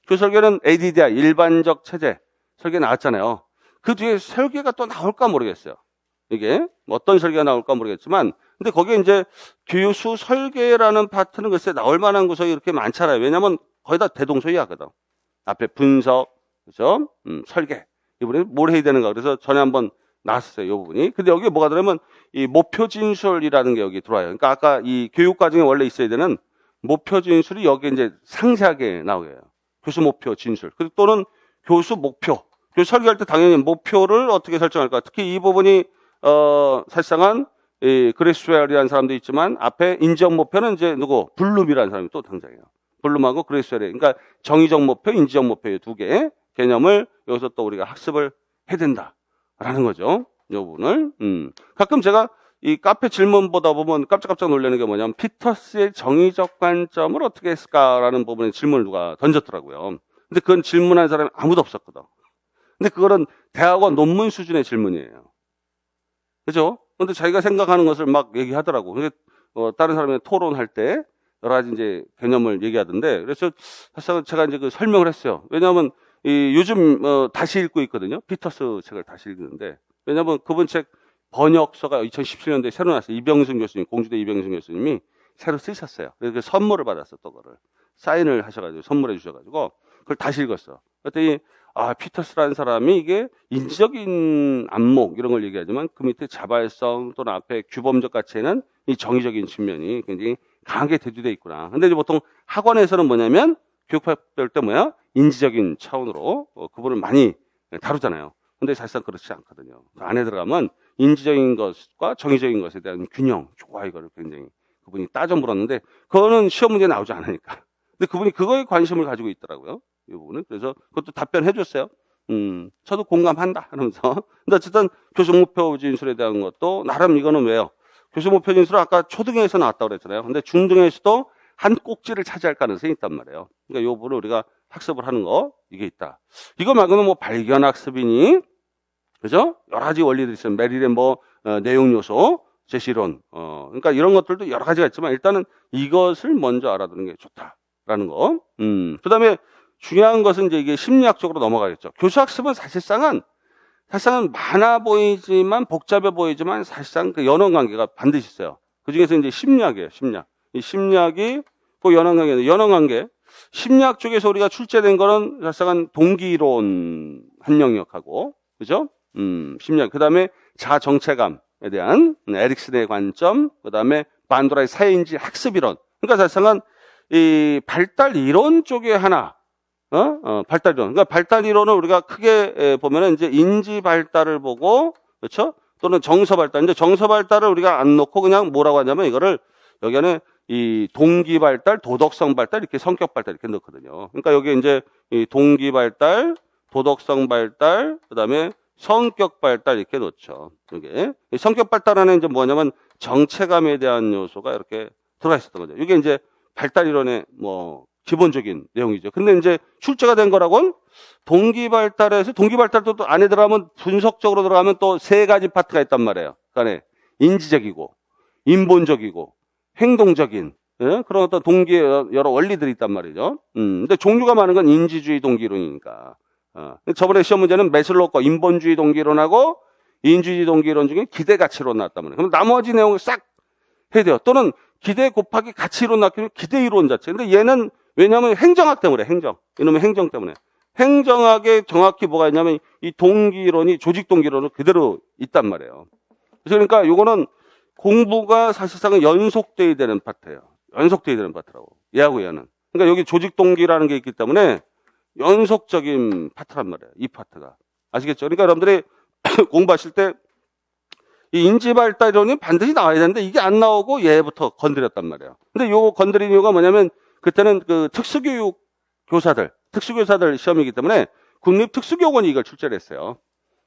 교수 설계는 ADDI, 일반적 체제 설계 나왔잖아요. 그 뒤에 설계가 또 나올까 모르겠어요. 이게 어떤 설계가 나올까 모르겠지만, 근데 거기에 이제 교수 설계라는 파트는 글쎄 나올 만한 구석이 이렇게 많잖아요. 왜냐면 거의 다 대동소이하거든. 앞에 분석, 그죠? 설계. 이번에 뭘 해야 되는가. 그래서 전에 한번 나왔어요. 이 부분이. 근데 여기 뭐가 들어오면 이 목표 진술이라는 게 여기 들어와요. 그러니까 아까 이 교육 과정에 원래 있어야 되는 목표 진술이 여기 이제 상세하게 나오게요. 교수 목표 진술. 또는 교수 목표. 교수 설계할 때 당연히 목표를 어떻게 설정할까. 특히 이 부분이, 사실상은 이 그레스웰이라는 사람도 있지만 앞에 인지적 목표는 이제 누구? 블룸이라는 사람이 또 등장해요. 블룸하고 그레스웰이. 그러니까 정의적 목표, 인지적 목표 두 개의 개념을 여기서 또 우리가 학습을 해야 된다라는 거죠. 이 부분을. 가끔 제가 이 카페 질문 보다 보면 깜짝깜짝 놀라는 게 뭐냐면 피터스의 정의적 관점을 어떻게 했을까라는 부분에 질문을 누가 던졌더라고요. 근데 그건 질문한 사람이 아무도 없었거든. 근데 그거는 대학원 논문 수준의 질문이에요. 그죠? 근데 자기가 생각하는 것을 막 얘기하더라고. 근데 다른 사람이 토론할 때 여러 가지 이제 개념을 얘기하던데, 그래서 사실 제가 이제 그 설명을 했어요. 왜냐하면 요즘 다시 읽고 있거든요. 피터스 책을 다시 읽는데, 왜냐하면 그분 책 번역서가 2017년도에 새로 나왔어요. 이병승 교수님, 공주대 이병승 교수님이 새로 쓰셨어요. 그래서 선물을 받았어, 또 그거를 사인을 하셔가지고 선물해 주셔가지고 그걸 다시 읽었어. 그랬더니 피터스라는 사람이 이게 인지적인 안목 이런 걸 얘기하지만 그 밑에 자발성 또는 앞에 규범적 가치에는 이 정의적인 측면이 굉장히 강하게 대두되어 있구나. 근데 이제 보통 학원에서는 뭐냐면 교육학별 때 뭐야? 인지적인 차원으로 그분을 많이 다루잖아요. 근데 사실상 그렇지 않거든요. 그 안에 들어가면 인지적인 것과 정의적인 것에 대한 균형, 조화 이거를 굉장히 그분이 따져 물었는데 그거는 시험 문제에 나오지 않으니까. 근데 그분이 그거에 관심을 가지고 있더라고요. 이 부분은. 그래서 그것도 답변해 줬어요. 저도 공감한다 하면서. 근데 어쨌든 교수 목표 진술에 대한 것도 나름 이거는 왜요? 교수 목표 진술은 아까 초등에서 나왔다고 그랬잖아요. 근데 중등에서도 한 꼭지를 차지할 가능성이 있단 말이에요. 그러니까 이 부분을 우리가 학습을 하는 거, 이게 있다. 이거 말고는 뭐 발견 학습이니, 그죠? 여러 가지 원리들이 있어요. 메릴의 뭐, 내용 요소, 제시론, 그러니까 이런 것들도 여러 가지가 있지만 일단은 이것을 먼저 알아두는 게 좋다라는 거. 그 다음에 중요한 것은 이제 이게 심리학적으로 넘어가겠죠. 교수 학습은 사실상은 많아 보이지만, 복잡해 보이지만 사실상 그 연원관계가 반드시 있어요. 그 중에서 이제 심리학이에요, 심리학. 이 심리학이 그 연원관계인데, 연원관계. 심리학 쪽에서 우리가 출제된 거는 사실상은 동기이론 한 영역하고, 그죠? 심리학. 그 다음에 자정체감에 대한 에릭슨의 관점, 그 다음에 반도라의 사회인지 학습이론. 그러니까 사실상은 이 발달 이론 쪽에 하나, 발달 이론. 그러니까 발달 이론을 우리가 크게 보면은 이제 인지 발달을 보고, 그렇죠? 또는 정서 발달. 근데 정서 발달을 우리가 안 놓고 그냥 뭐라고 하냐면 이거를 여기 안에 이 동기 발달, 도덕성 발달, 이렇게 성격 발달 이렇게 넣거든요. 그러니까 여기 이제 이 동기 발달, 도덕성 발달, 그 다음에 성격 발달 이렇게 놓죠. 이게 성격 발달 안에 이제 뭐냐면 정체감에 대한 요소가 이렇게 들어가 있었던 거죠. 이게 이제 발달 이론의 뭐 기본적인 내용이죠. 근데 이제 출제가 된 거라고는 동기 발달에서 동기 발달도 또 안에 들어가면 분석적으로 들어가면 또 세 가지 파트가 있단 말이에요. 그 안에 인지적이고 인본적이고 행동적인 그런 어떤 동기의 여러 원리들이 있단 말이죠. 근데 종류가 많은 건 인지주의 동기론이니까. 저번에 시험 문제는 매슬로우 거 인본주의 동기론하고 인지주의 동기론 중에 기대 가치론 나왔단 말이에요. 그럼 나머지 내용을 싹 해야 돼요. 또는 기대 곱하기 가치론 나왔기는 기대 이론 자체. 근데 얘는 왜냐하면 행정학 때문에 이놈의 행정 때문에. 행정학에 정확히 뭐가 있냐면 이 동기론이 조직 동기론은 그대로 있단 말이에요. 그래서 그러니까 요거는 공부가 사실상은 연속돼야 되는 파트예요. 연속돼야 되는 파트라고. 얘하고 얘는. 그러니까 여기 조직 동기라는 게 있기 때문에 연속적인 파트란 말이에요. 이 파트가. 아시겠죠? 그러니까 여러분들이 공부하실 때 이 인지발달론이 반드시 나와야 되는데 이게 안 나오고 얘부터 건드렸단 말이에요. 근데 요거 건드린 이유가 뭐냐면 그때는 그 특수교육 교사들 시험이기 때문에 국립특수교원이 이걸 출제를 했어요.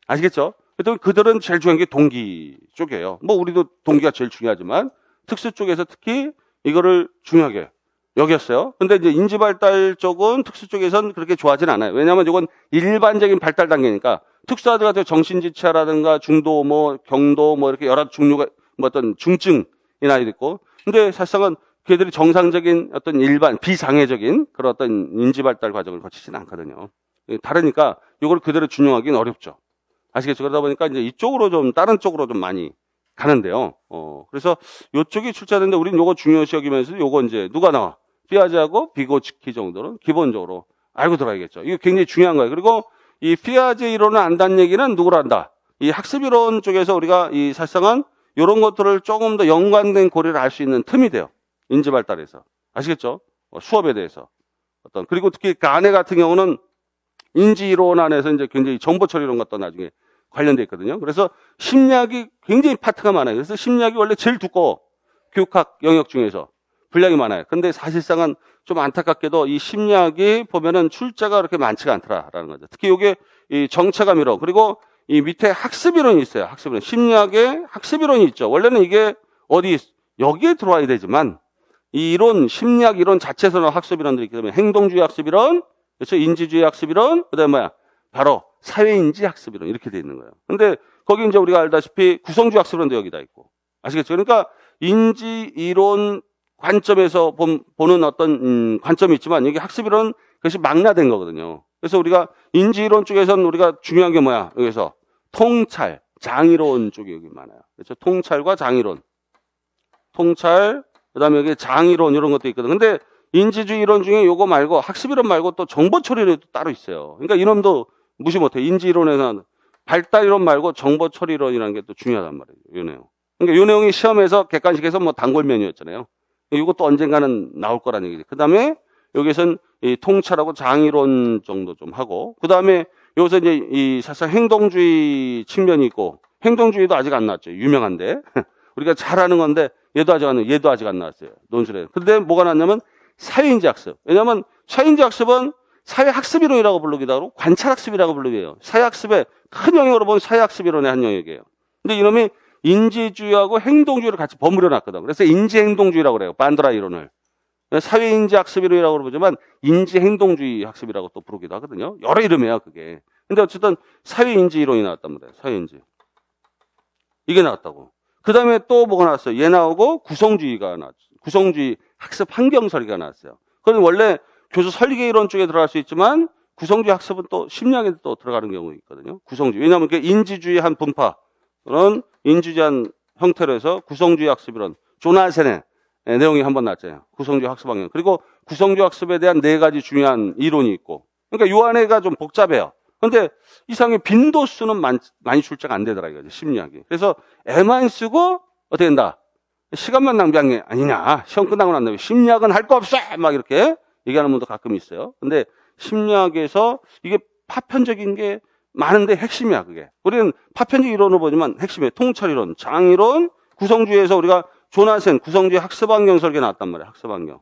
아시겠죠? 그들은 제일 중요한 게 동기 쪽이에요. 뭐 우리도 동기가 제일 중요하지만 특수 쪽에서 특히 이거를 중요하게 여겼어요. 근데 이제 인지발달 쪽은 특수 쪽에서는 그렇게 좋아하진 않아요. 왜냐하면 이건 일반적인 발달 단계니까 특수아들 같은 정신지체라든가 중도, 뭐 경도, 뭐 이렇게 여러 종류가 뭐 어떤 중증인 아이도 있고. 근데 사실상은 걔들이 정상적인 어떤 일반 비장애적인 그런 어떤 인지발달 과정을 거치지는 않거든요. 다르니까 이걸 그대로 준용하기는 어렵죠. 아시겠죠? 그러다 보니까 이제 이쪽으로 좀 다른 쪽으로 좀 많이 가는데요. 그래서 이쪽이 출제하는데 우리는 요거 중요시 여기면서 요거 이제 누가 나와? 피아제하고 비고츠키 정도는 기본적으로 알고 들어야겠죠. 이거 굉장히 중요한 거예요. 그리고 이 피아제 이론을 안다는 얘기는 누구로 안다? 이 학습 이론 쪽에서 우리가 이 사실상은 이런 것들을 조금 더 연관된 고리를 알 수 있는 틈이 돼요. 인지 발달에서. 아시겠죠? 수업에 대해서. 그리고 특히 가네 같은 경우는 인지 이론 안에서 이제 굉장히 정보 처리 이런 것도 나중에 관련돼 있거든요. 그래서 심리학이 굉장히 파트가 많아요. 그래서 심리학이 원래 제일 두꺼워. 교육학 영역 중에서 분량이 많아요. 근데 사실상은 좀 안타깝게도 이 심리학이 보면은 출제가 그렇게 많지가 않더라라는 거죠. 특히 이게 이 정체감 이론, 그리고 이 밑에 학습 이론이 있어요. 학습 이론. 심리학에 학습 이론이 있죠. 원래는 이게 여기에 들어와야 되지만 이 이론, 심리학 이론 자체에서는 학습 이론들이 있기 때문에 행동주의 학습 이론, 그렇죠? 인지주의 학습 이론, 그다음에 바로 사회인지 학습 이론 이렇게 돼 있는 거예요. 근데 거기 이제 우리가 알다시피 구성주의 학습 이론도 여기다 있고. 아시겠죠? 그러니까 인지 이론 관점에서 보는 어떤 관점이 있지만 이게 학습 이론 그것이 망라된 거거든요. 그래서 우리가 인지 이론 쪽에서는 우리가 중요한 게 뭐야? 여기서 통찰, 장이론 쪽이 여기 많아요. 그렇죠? 통찰과 장이론. 통찰, 그다음에 여기 장이론 이런 것도 있거든. 근데 인지주의 이론 중에 요거 말고 학습 이론 말고 또 정보 처리 이론도 따로 있어요. 그러니까 이놈도 무시 못해. 인지 이론에서는 발달 이론 말고 정보 처리 이론이라는 게 또 중요하단 말이에요. 이 내용. 그러니까 이 내용이 시험에서 객관식에서 뭐 단골 메뉴였잖아요. 이것도 언젠가는 나올 거라는 얘기죠. 그다음에 여기선 이 통찰하고 장이론 정도 좀 하고, 그다음에 여기서 이제 이 사실 행동주의 측면이 있고, 행동주의도 아직 안 나왔죠. 유명한데 우리가 잘 아는 건데 얘도 아직 안 나왔어요. 논술에. 근데 뭐가 나왔냐면 사회인지 학습. 왜냐하면 사회인지 학습은 사회학습 이론이라고 부르기도 하고 관찰학습이라고 부르기도 해요. 사회학습의 큰 영역으로 보면 사회학습 이론의 한 영역이에요. 근데 이놈이 인지주의하고 행동주의를 같이 버무려 놨거든. 그래서 인지행동주의라고 그래요. 반드라 이론을. 사회인지 학습 이론이라고 부르지만 인지행동주의 학습이라고 또 부르기도 하거든요. 여러 이름이에요, 그게. 근데 어쨌든 사회인지 이론이 나왔단 말이에요. 사회인지. 이게 나왔다고. 그 다음에 또 뭐가 나왔어요? 얘 나오고 구성주의가 나왔죠. 구성주의 학습 환경 설계가 나왔어요. 그건 원래 교수 설계 이론 쪽에 들어갈 수 있지만 구성주의 학습은 또 심리학에 또 들어가는 경우가 있거든요. 구성주의. 왜냐하면 그게 인지주의 한 분파, 그런 인지주의한 형태로 해서 구성주의 학습 이론. 조나센의 내용이 한번 나왔잖아요. 구성주의 학습 환경. 그리고 구성주의 학습에 대한 4가지 중요한 이론이 있고. 그러니까 요 안에가 좀 복잡해요. 근데 이상의 빈도수는 많이 출제가 안 되더라 이거죠. 심리학이. 그래서 애만 쓰고 어떻게 된다? 시간만 낭비한 게 아니냐. 시험 끝나고 난 다음에 심리학은 할 거 없어! 막 이렇게 얘기하는 분도 가끔 있어요. 근데 심리학에서 이게 파편적인 게 많은데 핵심이야, 그게. 우리는 파편적 이론을 보지만 핵심이에요. 통찰이론, 장이론, 구성주의에서 우리가 조나센 구성주의 학습환경 설계 나왔단 말이에요.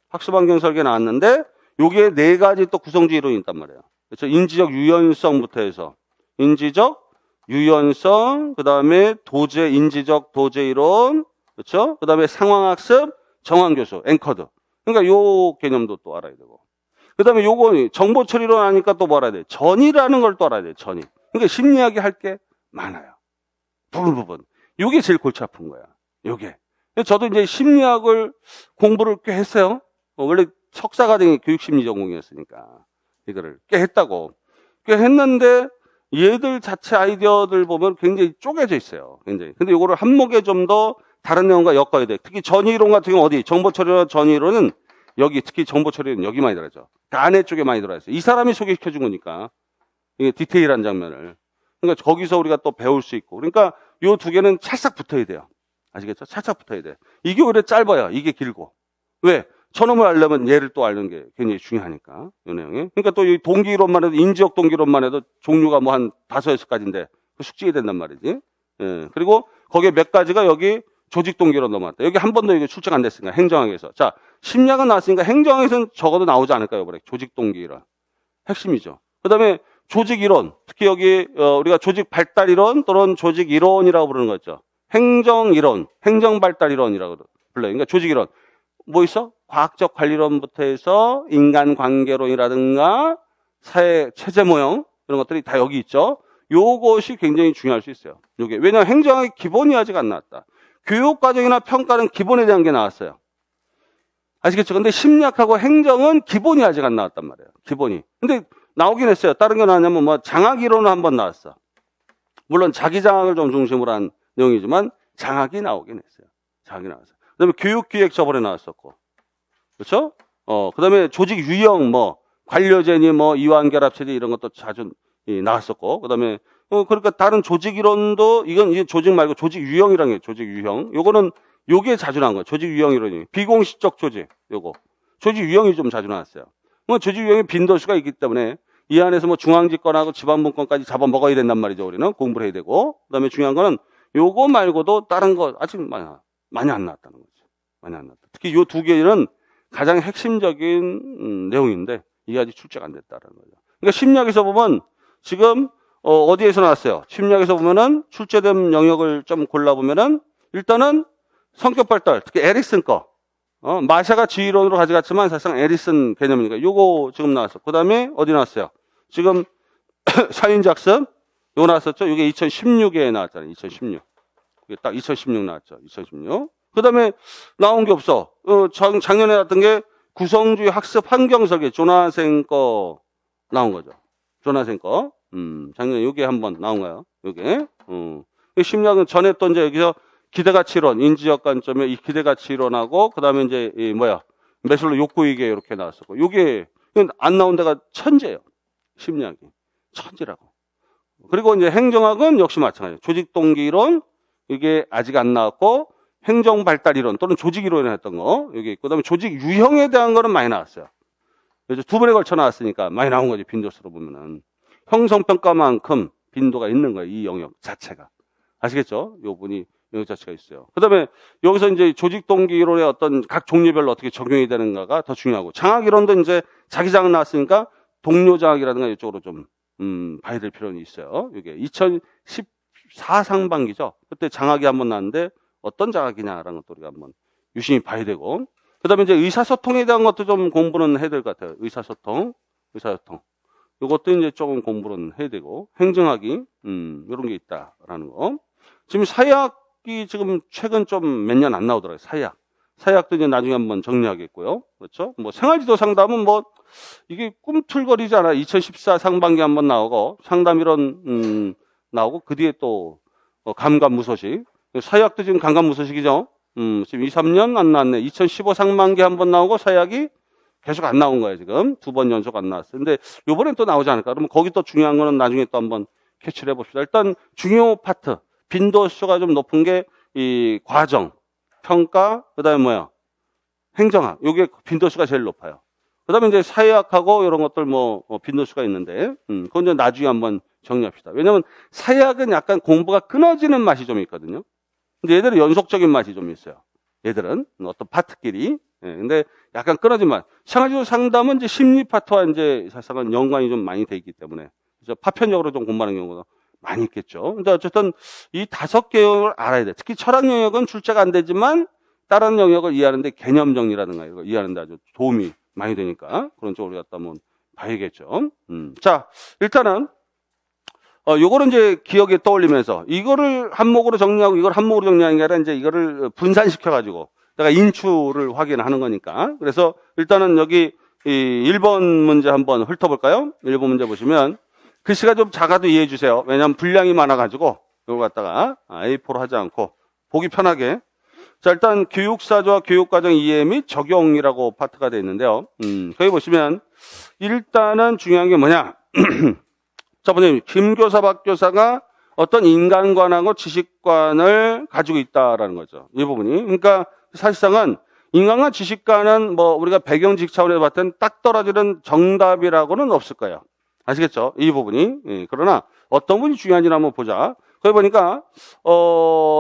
학습환경 설계 나왔는데 여기에 4가지 또 구성주의 이론이 있단 말이에요. 그렇죠? 인지적 유연성부터 해서 인지적 유연성, 그다음에 인지적 도제 이론, 그렇죠? 그다음에 상황학습, 정황교수, 앵커드. 그러니까 요 개념도 또 알아야 되고. 그다음에 요거 정보 처리론 하니까 또 뭐 알아야 돼? 전이라는 걸 또 알아야 돼. 전이. 그러니까 심리학이 할 게 많아요. 부분. 요게 제일 골치 아픈 거야. 요게. 저도 이제 심리학을 공부를 꽤 했어요. 원래 석사과정이 교육심리 전공이었으니까 이거를 꽤 했다고. 꽤 했는데 얘들 자체 아이디어들 보면 굉장히 쪼개져 있어요. 굉장히. 근데 요거를 한목에 좀 더 다른 내용과 엮어야 돼. 특히 전이론 같은 경우 어디? 정보 처리와 전이론은 여기, 특히 정보 처리는 여기 많이 들어가죠. 안에 쪽에 많이 들어있어요. 이 사람이 소개시켜준 거니까. 이게 디테일한 장면을. 그러니까 거기서 우리가 또 배울 수 있고. 그러니까 요 2개는 찰싹 붙어야 돼요. 아시겠죠? 찰싹 붙어야 돼. 이게 오히려 짧아요. 이게 길고. 왜? 저놈을 알려면 얘를 또 알는 게 굉장히 중요하니까. 이 내용이. 그러니까 또 이 동기론만 해도, 인지적 동기론만 해도 종류가 뭐 한 5, 6가지인데 그 숙지가 된단 말이지. 예. 그리고 거기에 몇 가지가 여기 조직 동기로 넘어왔다. 여기 한 번도 이게 출제가 안 됐으니까 행정학에서. 자, 심리학은 나왔으니까 행정학에서는 적어도 나오지 않을까요? 이번에 조직 동기 이론. 핵심이죠. 그다음에 조직 이론. 특히 여기 우리가 조직 발달 이론 또는 조직 이론이라고 부르는 거죠. 행정 이론, 행정 발달 이론이라고 불러요. 그러니까 조직 이론. 뭐 있어? 과학적 관리론부터 해서 인간 관계론이라든가 사회 체제 모형 이런 것들이 다 여기 있죠. 요것이 굉장히 중요할 수 있어요. 요게. 왜냐하면 행정학의 기본이 아직 안 나왔다. 교육과정이나 평가는 기본에 대한 게 나왔어요. 아시겠죠? 근데 심리학하고 행정은 기본이 아직 안 나왔단 말이에요. 기본이. 근데 나오긴 했어요. 다른 게 나왔냐면 뭐 장학이론은 한번 나왔어. 물론 자기 장학을 좀 중심으로 한 내용이지만 장학이 나오긴 했어요. 장학이 나왔어요. 그 다음에 교육기획 저번에 나왔었고. 그렇죠? 그 다음에 조직 유형, 뭐, 관료제니, 뭐, 이완결합체제 이런 것도 자주 나왔었고. 그 다음에, 그러니까 다른 조직 이론도, 이게 조직 말고 조직 유형이란 게 조직 유형. 요거는, 요게 자주 나온 거예요. 조직 유형 이론이. 비공식적 조직, 요거. 조직 유형이 좀 자주 나왔어요. 뭐, 조직 유형에 빈도수가 있기 때문에, 이 안에서 뭐, 중앙집권하고 지방분권까지 잡아먹어야 된단 말이죠. 우리는 공부를 해야 되고. 그 다음에 중요한 거는, 요거 말고도 다른 거 아직 많이 안 나왔다는 거죠. 많이 안 나왔다. 특히 요 두 개는 가장 핵심적인 내용인데 이게 아직 출제가 안 됐다라는 거죠. 그러니까 심리학에서 보면 지금 어디에서 나왔어요? 심리학에서 보면은 출제된 영역을 좀 골라보면은 일단은 성격 발달, 특히 에릭슨 거. 마샤가 지휘론으로 가져갔지만 사실상 에릭슨 개념이니까 요거 지금 나왔어. 그 다음에 어디 나왔어요? 지금 샤인-잭슨 요거 나왔었죠? 이게 2016에 나왔잖아요. 2016. 이게 딱 2016 나왔죠. 2016. 그 다음에 나온 게 없어. 작년에 나왔던 게 구성주의 학습 환경 설계, 조나생 거 나온 거죠. 조나생 거. 작년에 요게 한번 나온 거예요. 요게. 심리학은 전에 또 이제 여기서 기대가치론, 인지적 관점의 이 기대가치론하고, 그 다음에 이제, 매슬로 욕구이계 이렇게 나왔었고, 요게 안 나온 데가 천재예요. 심리학이. 천재라고. 그리고 이제 행정학은 역시 마찬가지예요. 조직동기론, 이게 아직 안 나왔고, 행정발달이론 또는 조직이론에 했던 거, 여기 있고, 그 다음에 조직 유형에 대한 거는 많이 나왔어요. 그래서 두 번에 걸쳐 나왔으니까 많이 나온 거지, 빈도수로 보면은. 형성평가만큼 빈도가 있는 거예요, 이 영역 자체가. 아시겠죠? 요 분이 영역 자체가 있어요. 그 다음에 여기서 이제 조직동기론의 어떤 각 종류별로 어떻게 적용이 되는가가 더 중요하고, 장학이론도 이제 자기 장학 나왔으니까 동료장학이라든가 이쪽으로 좀, 봐야 될 필요는 있어요. 이게 2014 상반기죠. 그때 장학이 한번 나왔는데, 어떤 장학이냐라는 것도 우리가 한번 유심히 봐야 되고. 그 다음에 이제 의사소통에 대한 것도 좀 공부는 해야 될 것 같아요. 의사소통. 이것도 이제 조금 공부는 해야 되고. 행정학이, 이런 게 있다라는 거. 지금 사회학이 지금 최근 좀 몇 년 안 나오더라고요. 사회학도 이제 나중에 한번 정리하겠고요. 그렇죠? 뭐 생활지도 상담은 뭐, 이게 꿈틀거리지 않아요. 2014 상반기 한번 나오고, 상담이론, 나오고, 그 뒤에 또, 감감무소식. 사회학도 지금 감감무소식이죠. 지금 2, 3년 안 나왔네. 2015 상반기 한번 나오고 사회학이 계속 안 나온 거예요, 지금. 두 번 연속 안 나왔어요. 근데 요번엔 또 나오지 않을까? 그러면 거기 또 중요한 거는 나중에 또 한번 캐치를 해봅시다. 일단 중요 파트, 빈도수가 좀 높은 게 이 과정, 평가, 그 다음에 뭐야? 행정학. 요게 빈도수가 제일 높아요. 그 다음에 이제 사회학하고 이런 것들 빈도수가 있는데, 그건 이제 나중에 한번 정리합시다. 왜냐면 사회학은 약간 공부가 끊어지는 맛이 좀 있거든요. 근데 얘들은 연속적인 맛이 좀 있어요. 얘들은 어떤 파트끼리. 근데 약간 끊어진 맛. 생활지도 상담은 이제 심리 파트와 이제 사실상 연관이 좀 많이 돼 있기 때문에 그래서 파편적으로 좀 공부하는 경우가 많이 있겠죠. 근데 어쨌든 이 5개 영역을 알아야 돼. 특히 철학 영역은 출제가 안 되지만 다른 영역을 이해하는데 개념 정리라든가 이거 이해하는데 아주 도움이 많이 되니까 그런 쪽으로 갖다 한번 봐야겠죠. 자, 일단은 요거는 이제 기억에 떠올리면서 이거를 한목으로 정리하고 이걸 한목으로 정리하는 게 아니라 이제 이거를 분산시켜가지고 내가 인추를 확인하는 거니까. 그래서 일단은 여기 이 1번 문제 한번 훑어볼까요? 1번 문제 보시면 글씨가 좀 작아도 이해해 주세요. 왜냐하면 분량이 많아가지고 이걸 갖다가 A4로 하지 않고 보기 편하게. 자, 일단 교육사조와 교육과정 이해 및 적용이라고 파트가 되어 있는데요. 거기 보시면 일단은 중요한 게 뭐냐? 자, 보세요. 김 교사, 박 교사가 어떤 인간관하고 지식관을 가지고 있다라는 거죠. 이 부분이. 그러니까 사실상은 인간과 지식관은 우리가 배경지식 차원에서 봤을 땐 딱 떨어지는 정답이라고는 없을 거예요. 아시겠죠? 이 부분이. 그러나 어떤 분이 중요한지 한번 보자. 거기 보니까,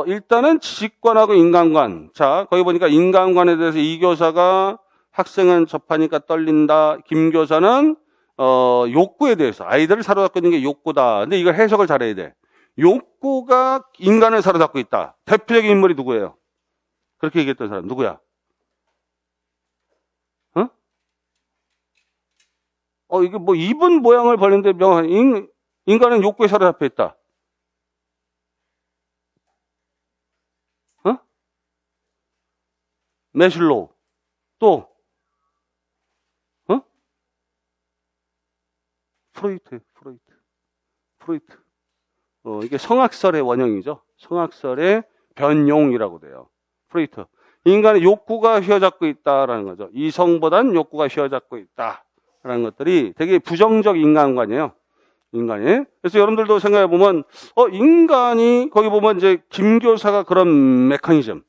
일단은 지식관하고 인간관. 자, 거기 보니까 인간관에 대해서 이 교사가 학생은 접하니까 떨린다. 김 교사는, 욕구에 대해서. 아이들을 사로잡고 있는 게 욕구다. 근데 이걸 해석을 잘해야 돼. 욕구가 인간을 사로잡고 있다. 대표적인 인물이 누구예요? 그렇게 얘기했던 사람, 누구야? 이게 뭐, 입은 모양을 벌리는데, 인간은 욕구에 사로잡혀 있다. 매슐로우. 또, 프로이트. 이게 성악설의 원형이죠. 성악설의 변용이라고 돼요. 프로이트. 인간의 욕구가 휘어잡고 있다라는 거죠. 이성보단 욕구가 휘어잡고 있다라는 것들이 되게 부정적 인간관이에요. 인간이. 그래서 여러분들도 생각해 보면, 인간이, 거기 보면 이제 김 교사가 그런 메커니즘을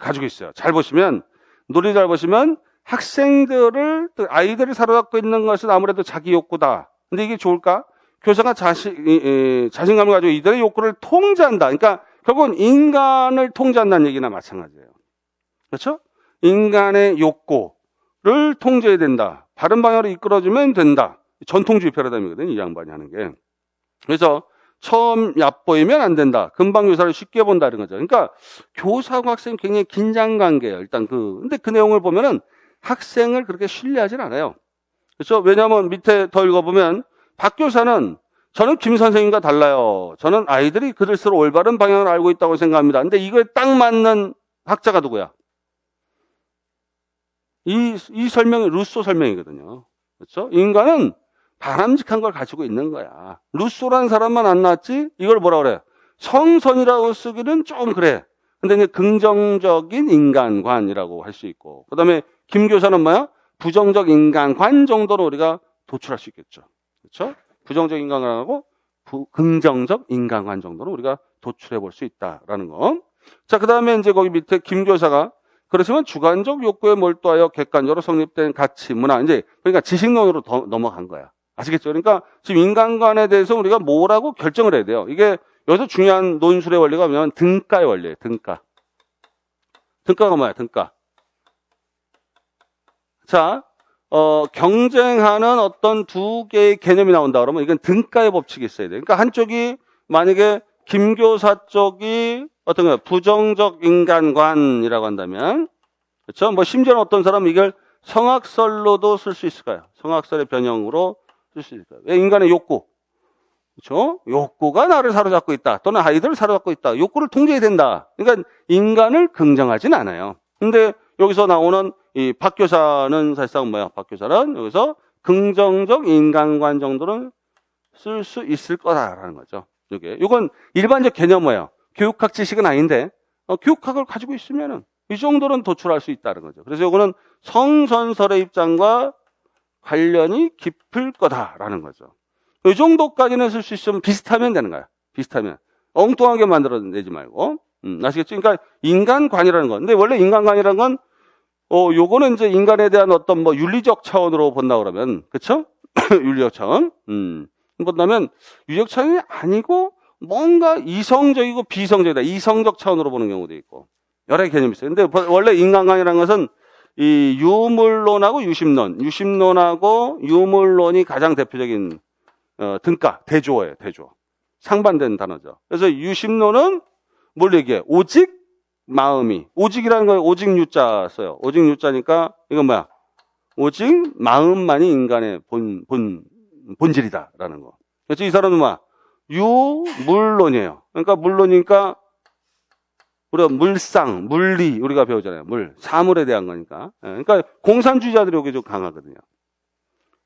가지고 있어요. 잘 보시면, 논리 잘 보시면, 학생들을, 아이들을 사로잡고 있는 것은 아무래도 자기 욕구다. 근데 이게 좋을까? 교사가 자신감을 가지고 이들의 욕구를 통제한다. 그러니까 결국은 인간을 통제한다는 얘기나 마찬가지예요. 그렇죠? 인간의 욕구를 통제해야 된다. 바른 방향으로 이끌어주면 된다. 전통주의 패러다임이거든요. 이 양반이 하는 게. 그래서 처음 얕보이면 안 된다. 금방 교사를 쉽게 본다. 이런 거죠. 그러니까 교사하고 학생이 굉장히 긴장관계예요. 일단 근데 그 내용을 보면은 학생을 그렇게 신뢰하진 않아요. 그렇죠? 왜냐하면 밑에 더 읽어보면 박 교사는 저는 김 선생님과 달라요. 저는 아이들이 그들스로 올바른 방향을 알고 있다고 생각합니다. 근데 이거에 딱 맞는 학자가 누구야? 이 설명이 루소 설명이거든요. 그렇죠? 인간은 바람직한 걸 가지고 있는 거야. 루소라는 사람만 안 나왔지? 이걸 뭐라 그래? 성선이라고 쓰기는 좀 그래. 근데 이제 긍정적인 인간관이라고 할 수 있고. 그 다음에 김 교사는 뭐야? 부정적 인간관 정도로 우리가 도출할 수 있겠죠. 그렇죠? 부정적 인간관하고 긍정적 인간관 정도로 우리가 도출해 볼 수 있다라는 거. 자, 그 다음에 이제 거기 밑에 김 교사가 그렇지만 주관적 욕구에 몰두하여 객관적으로 성립된 가치, 문화, 이제 그러니까 지식론으로 더 넘어간 거야. 아시겠죠? 그러니까 지금 인간관에 대해서 우리가 뭐라고 결정을 해야 돼요. 이게 여기서 중요한 논술의 원리가 뭐냐면 등가의 원리예요. 등가. 등가가 뭐야? 등가. 자, 경쟁하는 어떤 두 개의 개념이 나온다 그러면 이건 등가의 법칙이 있어야 돼요. 그러니까 한쪽이 만약에 김교사 쪽이 어떤 거예요? 부정적 인간관이라고 한다면, 그렇죠? 뭐 심지어는 어떤 사람은 이걸 성악설로도 쓸 수 있을까요? 성악설의 변형으로 쓸 수 있을까요? 왜? 인간의 욕구, 그렇죠? 욕구가 나를 사로잡고 있다, 또는 아이들을 사로잡고 있다. 욕구를 통제해야 된다. 그러니까 인간을 긍정하진 않아요. 근데 여기서 나오는 이 박 교사는 사실상 뭐야? 박 교사는 여기서 긍정적 인간관 정도는 쓸 수 있을 거다라는 거죠. 이건 일반적 개념 뭐예요? 교육학 지식은 아닌데 교육학을 가지고 있으면은 이 정도는 도출할 수 있다는 거죠. 그래서 이거는 성선설의 입장과 관련이 깊을 거다라는 거죠. 이 정도까지는 쓸 수 있으면 비슷하면 되는 거야. 비슷하면 엉뚱하게 만들어내지 말고. 아시겠죠? 그러니까 인간관이라는 건. 근데 원래 인간관이라는 건 요거는 이제 인간에 대한 어떤 뭐 윤리적 차원으로 본다 그러면, 그렇죠? 윤리적 차원. 본다면 윤리적 차원이 아니고 뭔가 이성적이고 비성적이다. 이성적 차원으로 보는 경우도 있고 여러 개의 개념이 있어요. 근데 원래 인간관이라는 것은 이 유물론하고 유심론, 유심론하고 유물론이 가장 대표적인 등가, 대조어예요. 대조. 상반된 단어죠. 그래서 유심론은 뭘 얘기해? 오직 마음이. 오직이라는 건 오직 유자 써요. 오직 유자니까 이건 뭐야? 오직 마음만이 인간의 본질이다라는 거. 그래서 이 사람은 뭐야? 유물론이에요. 그러니까 물론이니까 우리가 물상, 물리 우리가 배우잖아요. 사물에 대한 거니까. 그러니까 공산주의자들이 여기 좀 강하거든요.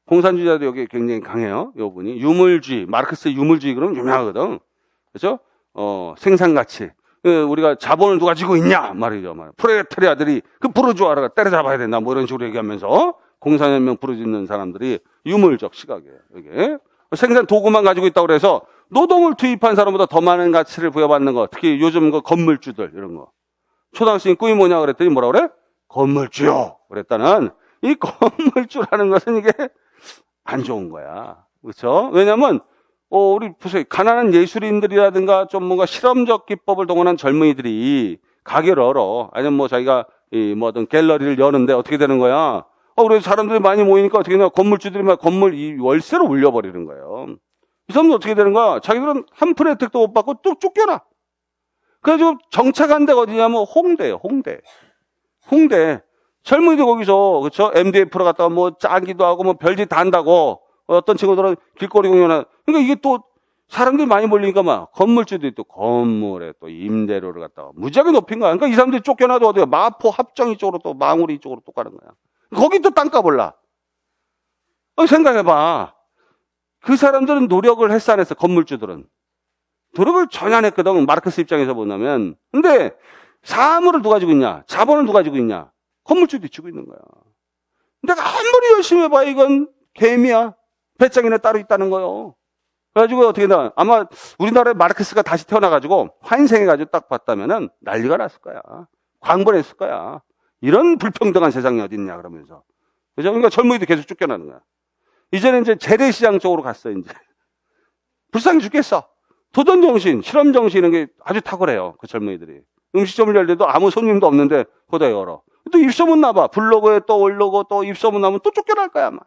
공산주의자들이 여기 굉장히 강해요. 이 분이 유물주의, 마르크스의 유물주의 그러면 유명하거든. 그렇죠? 생산가치. 우리가 자본을 누가 쥐고 있냐 말이죠. 프롤레타리아들이 그 부르주아가 때려잡아야 된다. 뭐 이런 식으로 얘기하면서 공산혁명 부르짖는 사람들이 유물적 시각이에요. 이게 생산 도구만 가지고 있다고 그래서 노동을 투입한 사람보다 더 많은 가치를 부여받는 거. 특히 요즘 그 건물주들 이런 거. 초등학생이 꿈이 뭐냐 그랬더니 뭐라 그래? 건물주요. 그랬다는 이 건물주라는 것은 이게 안 좋은 거야. 그렇죠? 왜냐면 우리 보세요. 가난한 예술인들이라든가 좀 뭔가 실험적 기법을 동원한 젊은이들이 가게를 열어. 아니면 뭐 자기가 뭐 어떤 갤러리를 여는데 어떻게 되는 거야? 그래서 사람들이 많이 모이니까 어떻게 되냐? 건물주들이 막 건물 이 월세로 올려버리는 거예요. 이 사람들 어떻게 되는 거야? 자기들은 한 푼 혜택도 못 받고 또 쫓겨나. 그래가지고 정착한 데가 어디냐면 홍대예요. 홍대. 젊은이들 거기서, 그쵸? MDF로 갔다가 뭐 짜기도 하고 뭐 별짓 다 한다고. 어떤 친구들은 길거리 공연을. 그러니까 이게 또 사람들이 많이 몰리니까 막 건물주들이 또 건물에 또 임대료를 갖다가 무지하게 높인 거야. 그러니까 이 사람들이 쫓겨나도 어디야? 마포 합정 이쪽으로 또 망우리 이쪽으로 또 가는 거야. 거기 또 땅값 올라. 생각해봐. 그 사람들은 노력을 했어, 안 했어? 건물주들은. 노력을 전혀 안 했거든. 마르크스 입장에서 보면. 근데 사물을 누가 가지고 있냐? 자본을 누가 가지고 있냐? 건물주들이 쥐고 있는 거야. 내가 아무리 열심히 해봐 이건 개미야. 배짱이나 따로 있다는 거요. 그래가지고 어떻게 나 아마 우리나라에 마르크스가 다시 태어나가지고 환생해가지고 딱 봤다면은 난리가 났을 거야. 광분했을 거야. 이런 불평등한 세상이 어딨냐 그러면서. 그죠? 그러니까 젊은이도 계속 쫓겨나는 거야. 이제는 이제 재래시장 쪽으로 갔어 이제. 불쌍해 죽겠어. 도전정신, 실험정신 이런 게 아주 탁월해요. 그 젊은이들이. 음식점을 열 때도 아무 손님도 없는데 거기다 열어. 또 입소문 나봐. 블로그에 또 올리고 또 입소문 나면 또 쫓겨날 거야 아마.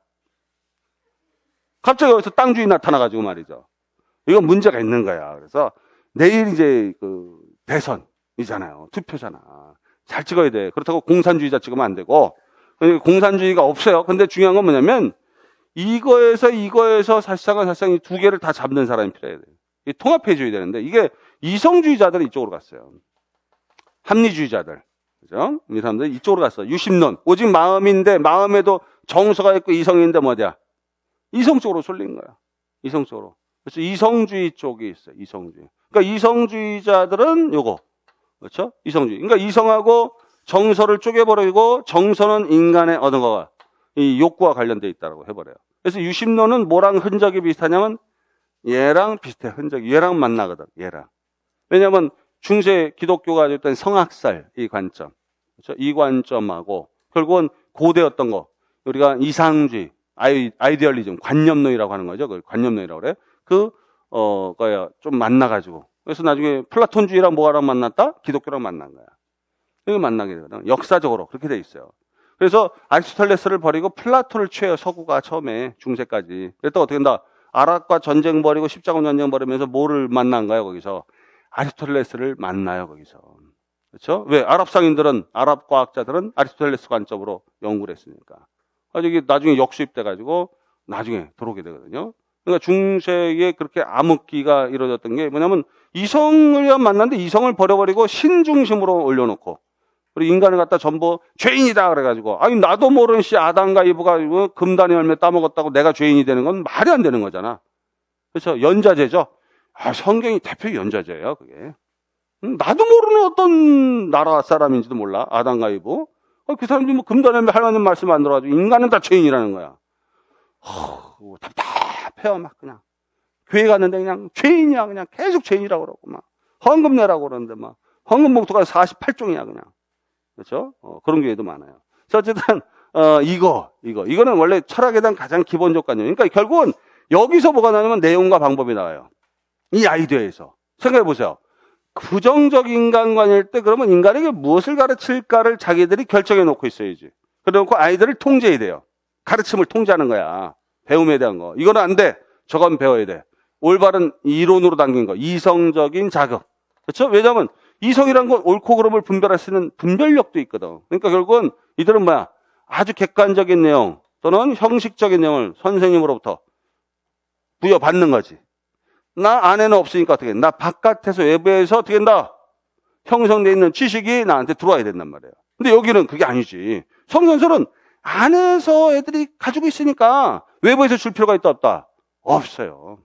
갑자기 여기서 땅 주인 나타나가지고 말이죠. 이건 문제가 있는 거야. 그래서 내일 이제 그 대선이잖아요. 투표잖아. 잘 찍어야 돼. 그렇다고 공산주의자 찍으면 안 되고. 공산주의가 없어요. 근데 중요한 건 뭐냐면 이거에서 사실상 이 두 개를 다 잡는 사람이 필요해야 돼요. 통합해줘야 되는데 이게 이성주의자들은 이쪽으로 갔어요. 합리주의자들. 그죠? 이 사람들 이쪽으로 갔어. 유심론. 오직 마음인데 마음에도 정서가 있고 이성인데 뭐냐? 이성 쪽으로 쏠린 거야. 이성 쪽으로. 그래서 이성주의 쪽이 있어요. 이성주의. 그러니까 이성주의자들은 요거. 그렇죠? 이성주의. 그러니까 이성하고 정서를 쪼개버리고 정서는 인간의 어느 거가 이 욕구와 관련돼 있다고 해버려요. 그래서 유심론은 뭐랑 흔적이 비슷하냐면 얘랑 비슷해. 흔적이. 얘랑 만나거든. 얘랑. 왜냐면 중세 기독교가 가지고 있던 성학살 이 관점. 그렇죠? 이 관점하고 결국은 고대였던 거. 우리가 이상주의 아이디얼리즘, 관념론이라고 하는 거죠. 그걸 관념론이라고 그래. 거야, 좀 만나가지고. 그래서 나중에 플라톤주의랑 뭐가랑 만났다? 기독교랑 만난 거야. 이거 만나게 되거든. 역사적으로 그렇게 돼 있어요. 그래서 아리스토텔레스를 버리고 플라톤을 취해요. 서구가 처음에 중세까지. 그랬다가 어떻게 된다? 아랍과 전쟁 벌이고 십자군 전쟁 벌이면서 뭐를 만난가요? 거기서 아리스토텔레스를 만나요. 거기서. 그렇죠? 왜? 아랍 상인들은 아랍 과학자들은 아리스토텔레스 관점으로 연구를 했으니까. 이게 나중에 역수입돼가지고 나중에 들어오게 되거든요. 그러니까 중세에 그렇게 암흑기가 이루어졌던 게 뭐냐면 이성을 만났는데 이성을 버려버리고 신중심으로 올려놓고 그리고 인간을 갖다 전부 죄인이다 그래가지고 아니 나도 모르는 아담과 이브가 금단의 열매 따먹었다고 내가 죄인이 되는 건 말이 안 되는 거잖아. 그래서 연자제죠. 성경이 대표 연자제예요 그게. 나도 모르는 어떤 나라 사람인지도 몰라. 아담과 이브. 그 사람들이 뭐 금단의 열매 하나님 말씀 안 들어가지고 인간은 다 죄인이라는 거야. 답답해요 막 그냥. 교회 갔는데 그냥 죄인이야 그냥 계속 죄인이라고 그러고 막 헌금 내라고 그러는데 막 헌금 봉투가 48종이야 그냥. 그렇죠? 그런 교회도 많아요. 어쨌든 이거는 원래 철학에 대한 가장 기본적 관념. 그러니까 결국은 여기서 뭐가 나냐면 내용과 방법이 나와요. 이 아이디어에서 생각해 보세요. 부정적 인간관일 때 그러면 인간에게 무엇을 가르칠까를 자기들이 결정해 놓고 있어야지. 그래놓고 아이들을 통제해야 돼요. 가르침을 통제하는 거야. 배움에 대한 거. 이거는 안 돼. 저건 배워야 돼. 올바른 이론으로 담긴 거. 이성적인 자극. 그렇죠? 왜냐하면 이성이란 건 옳고 그름을 분별할 수 있는 분별력도 있거든. 그러니까 결국은 이들은 뭐야? 아주 객관적인 내용 또는 형식적인 내용을 선생님으로부터 부여받는 거지. 나 안에는 없으니까 어떻게 해? 나 바깥에서 외부에서 어떻게 한다? 형성되어 있는 지식이 나한테 들어와야 된단 말이에요. 근데 여기는 그게 아니지. 성선설은 안에서 애들이 가지고 있으니까 외부에서 줄 필요가 있다 없다? 없어요.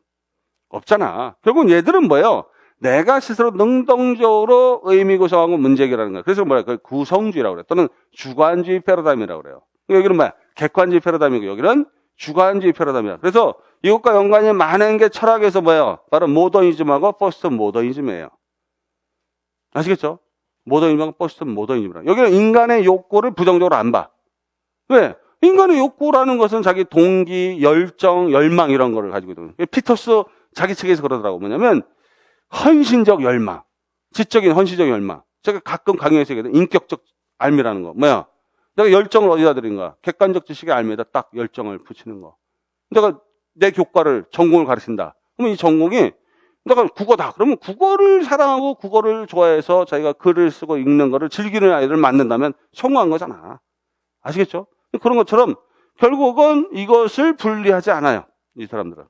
없잖아. 결국은 얘들은 뭐예요? 내가 스스로 능동적으로 의미 구성하고 문제 해결하는 거야. 그래서 뭐야? 그걸 구성주의라고 그래. 또는 주관주의 패러다임이라고 그래요. 여기는 뭐야? 객관주의 패러다임이고 여기는 주관주의 패러다임이야. 그래서 이것과 연관이 많은 게 철학에서 뭐예요? 바로 모더니즘하고 포스트 모더니즘이에요. 아시겠죠? 모더니즘하고 포스트 모더니즘이라. 여기는 인간의 욕구를 부정적으로 안 봐. 왜? 인간의 욕구라는 것은 자기 동기, 열정, 열망 이런 거를 가지고 있거든요. 피터스 자기 책에서 그러더라고. 뭐냐면, 헌신적 열망. 지적인 헌신적 열망. 제가 가끔 강의에서 얘기하는 인격적 알미라는 거. 뭐야? 내가 열정을 어디다 드린 거야? 객관적 지식의 알미에다 딱 열정을 붙이는 거. 내가 내 교과를, 전공을 가르친다. 그러면 이 전공이 내가 국어다. 그러면 국어를 사랑하고 국어를 좋아해서 자기가 글을 쓰고 읽는 거를 즐기는 아이들을 만든다면 성공한 거잖아. 아시겠죠? 그런 것처럼 결국은 이것을 분리하지 않아요. 이 사람들은.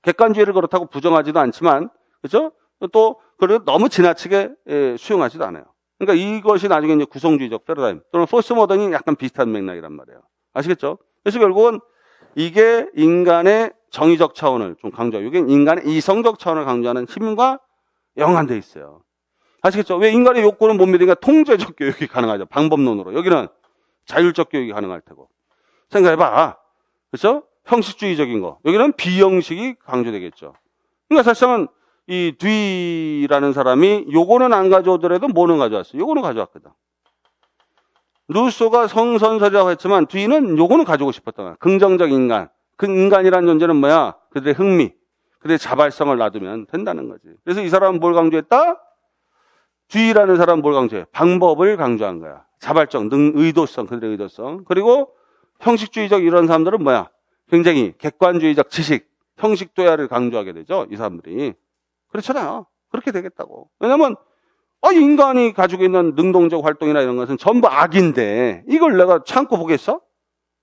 객관주의를 그렇다고 부정하지도 않지만, 그렇죠? 또 그걸 너무 지나치게 수용하지도 않아요. 그러니까 이것이 나중에 이제 구성주의적 패러다임 또는 포스트 모던이 약간 비슷한 맥락이란 말이에요. 아시겠죠? 그래서 결국은 이게 인간의 정의적 차원을 좀 강조하고, 이게 인간의 이성적 차원을 강조하는 힘과 연관되어 있어요. 아시겠죠? 왜 인간의 욕구는 못 믿으니까 통제적 교육이 가능하죠. 방법론으로. 여기는 자율적 교육이 가능할 테고. 생각해봐. 그렇죠? 형식주의적인 거. 여기는 비형식이 강조되겠죠. 그러니까 사실상은 이 뒤라는 사람이 요거는 안 가져오더라도 뭐는 가져왔어요? 요거는 가져왔거든. 루소가 성선설이라고 했지만 뒤는 요거는 가지고 싶었던 거야. 긍정적 인간. 그 인간이라는 존재는 뭐야? 그들의 흥미, 그들의 자발성을 놔두면 된다는 거지. 그래서 이 사람은 뭘 강조했다? 뒤라는 사람은 뭘 강조해? 방법을 강조한 거야. 자발적, 의도성, 그들의 의도성. 그리고 형식주의적 이런 사람들은 뭐야? 굉장히 객관주의적 지식, 형식 도야를 강조하게 되죠. 이 사람들이. 그렇잖아요. 그렇게 되겠다고. 왜냐면 인간이 가지고 있는 능동적 활동이나 이런 것은 전부 악인데 이걸 내가 참고 보겠어?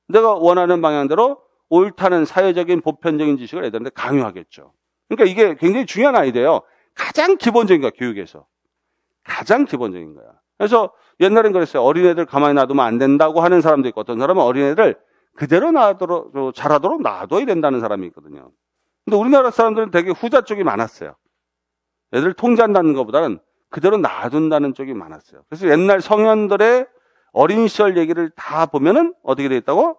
내가 원하는 방향대로 옳다는 사회적인 보편적인 지식을 애들한테 강요하겠죠. 그러니까 이게 굉장히 중요한 아이디어예요. 가장 기본적인 거야, 교육에서. 가장 기본적인 거야. 그래서 옛날엔 그랬어요. 어린애들 가만히 놔두면 안 된다고 하는 사람도 있고, 어떤 사람은 어린애들 그대로 자라도록 놔둬야 된다는 사람이 있거든요. 근데 우리나라 사람들은 되게 후자 쪽이 많았어요. 애들 통제한다는 것보다는 그대로 놔둔다는 쪽이 많았어요. 그래서 옛날 성현들의 어린 시절 얘기를 다 보면은 어떻게 되어 있다고?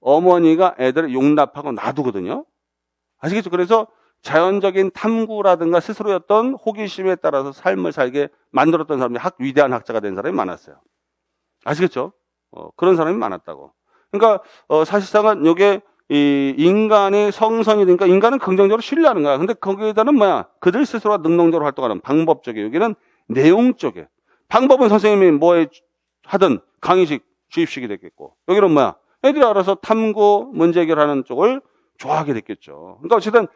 어머니가 애들을 용납하고 놔두거든요. 아시겠죠? 그래서 자연적인 탐구라든가 스스로였던 호기심에 따라서 삶을 살게 만들었던 사람이 위대한 학자가 된 사람이 많았어요. 아시겠죠? 그런 사람이 많았다고. 그러니까 사실상은 이게 이 인간의 성선이 되니까 인간은 긍정적으로 신뢰하는 거야. 근데 거기에다는 뭐야? 그들 스스로가 능동적으로 활동하는 방법 쪽에, 여기는 내용 쪽에. 방법은 선생님이 뭐에 하든 강의식, 주입식이 됐겠고, 여기는 뭐야? 애들이 알아서 탐구, 문제 해결하는 쪽을 좋아하게 됐겠죠. 그러니까 어쨌든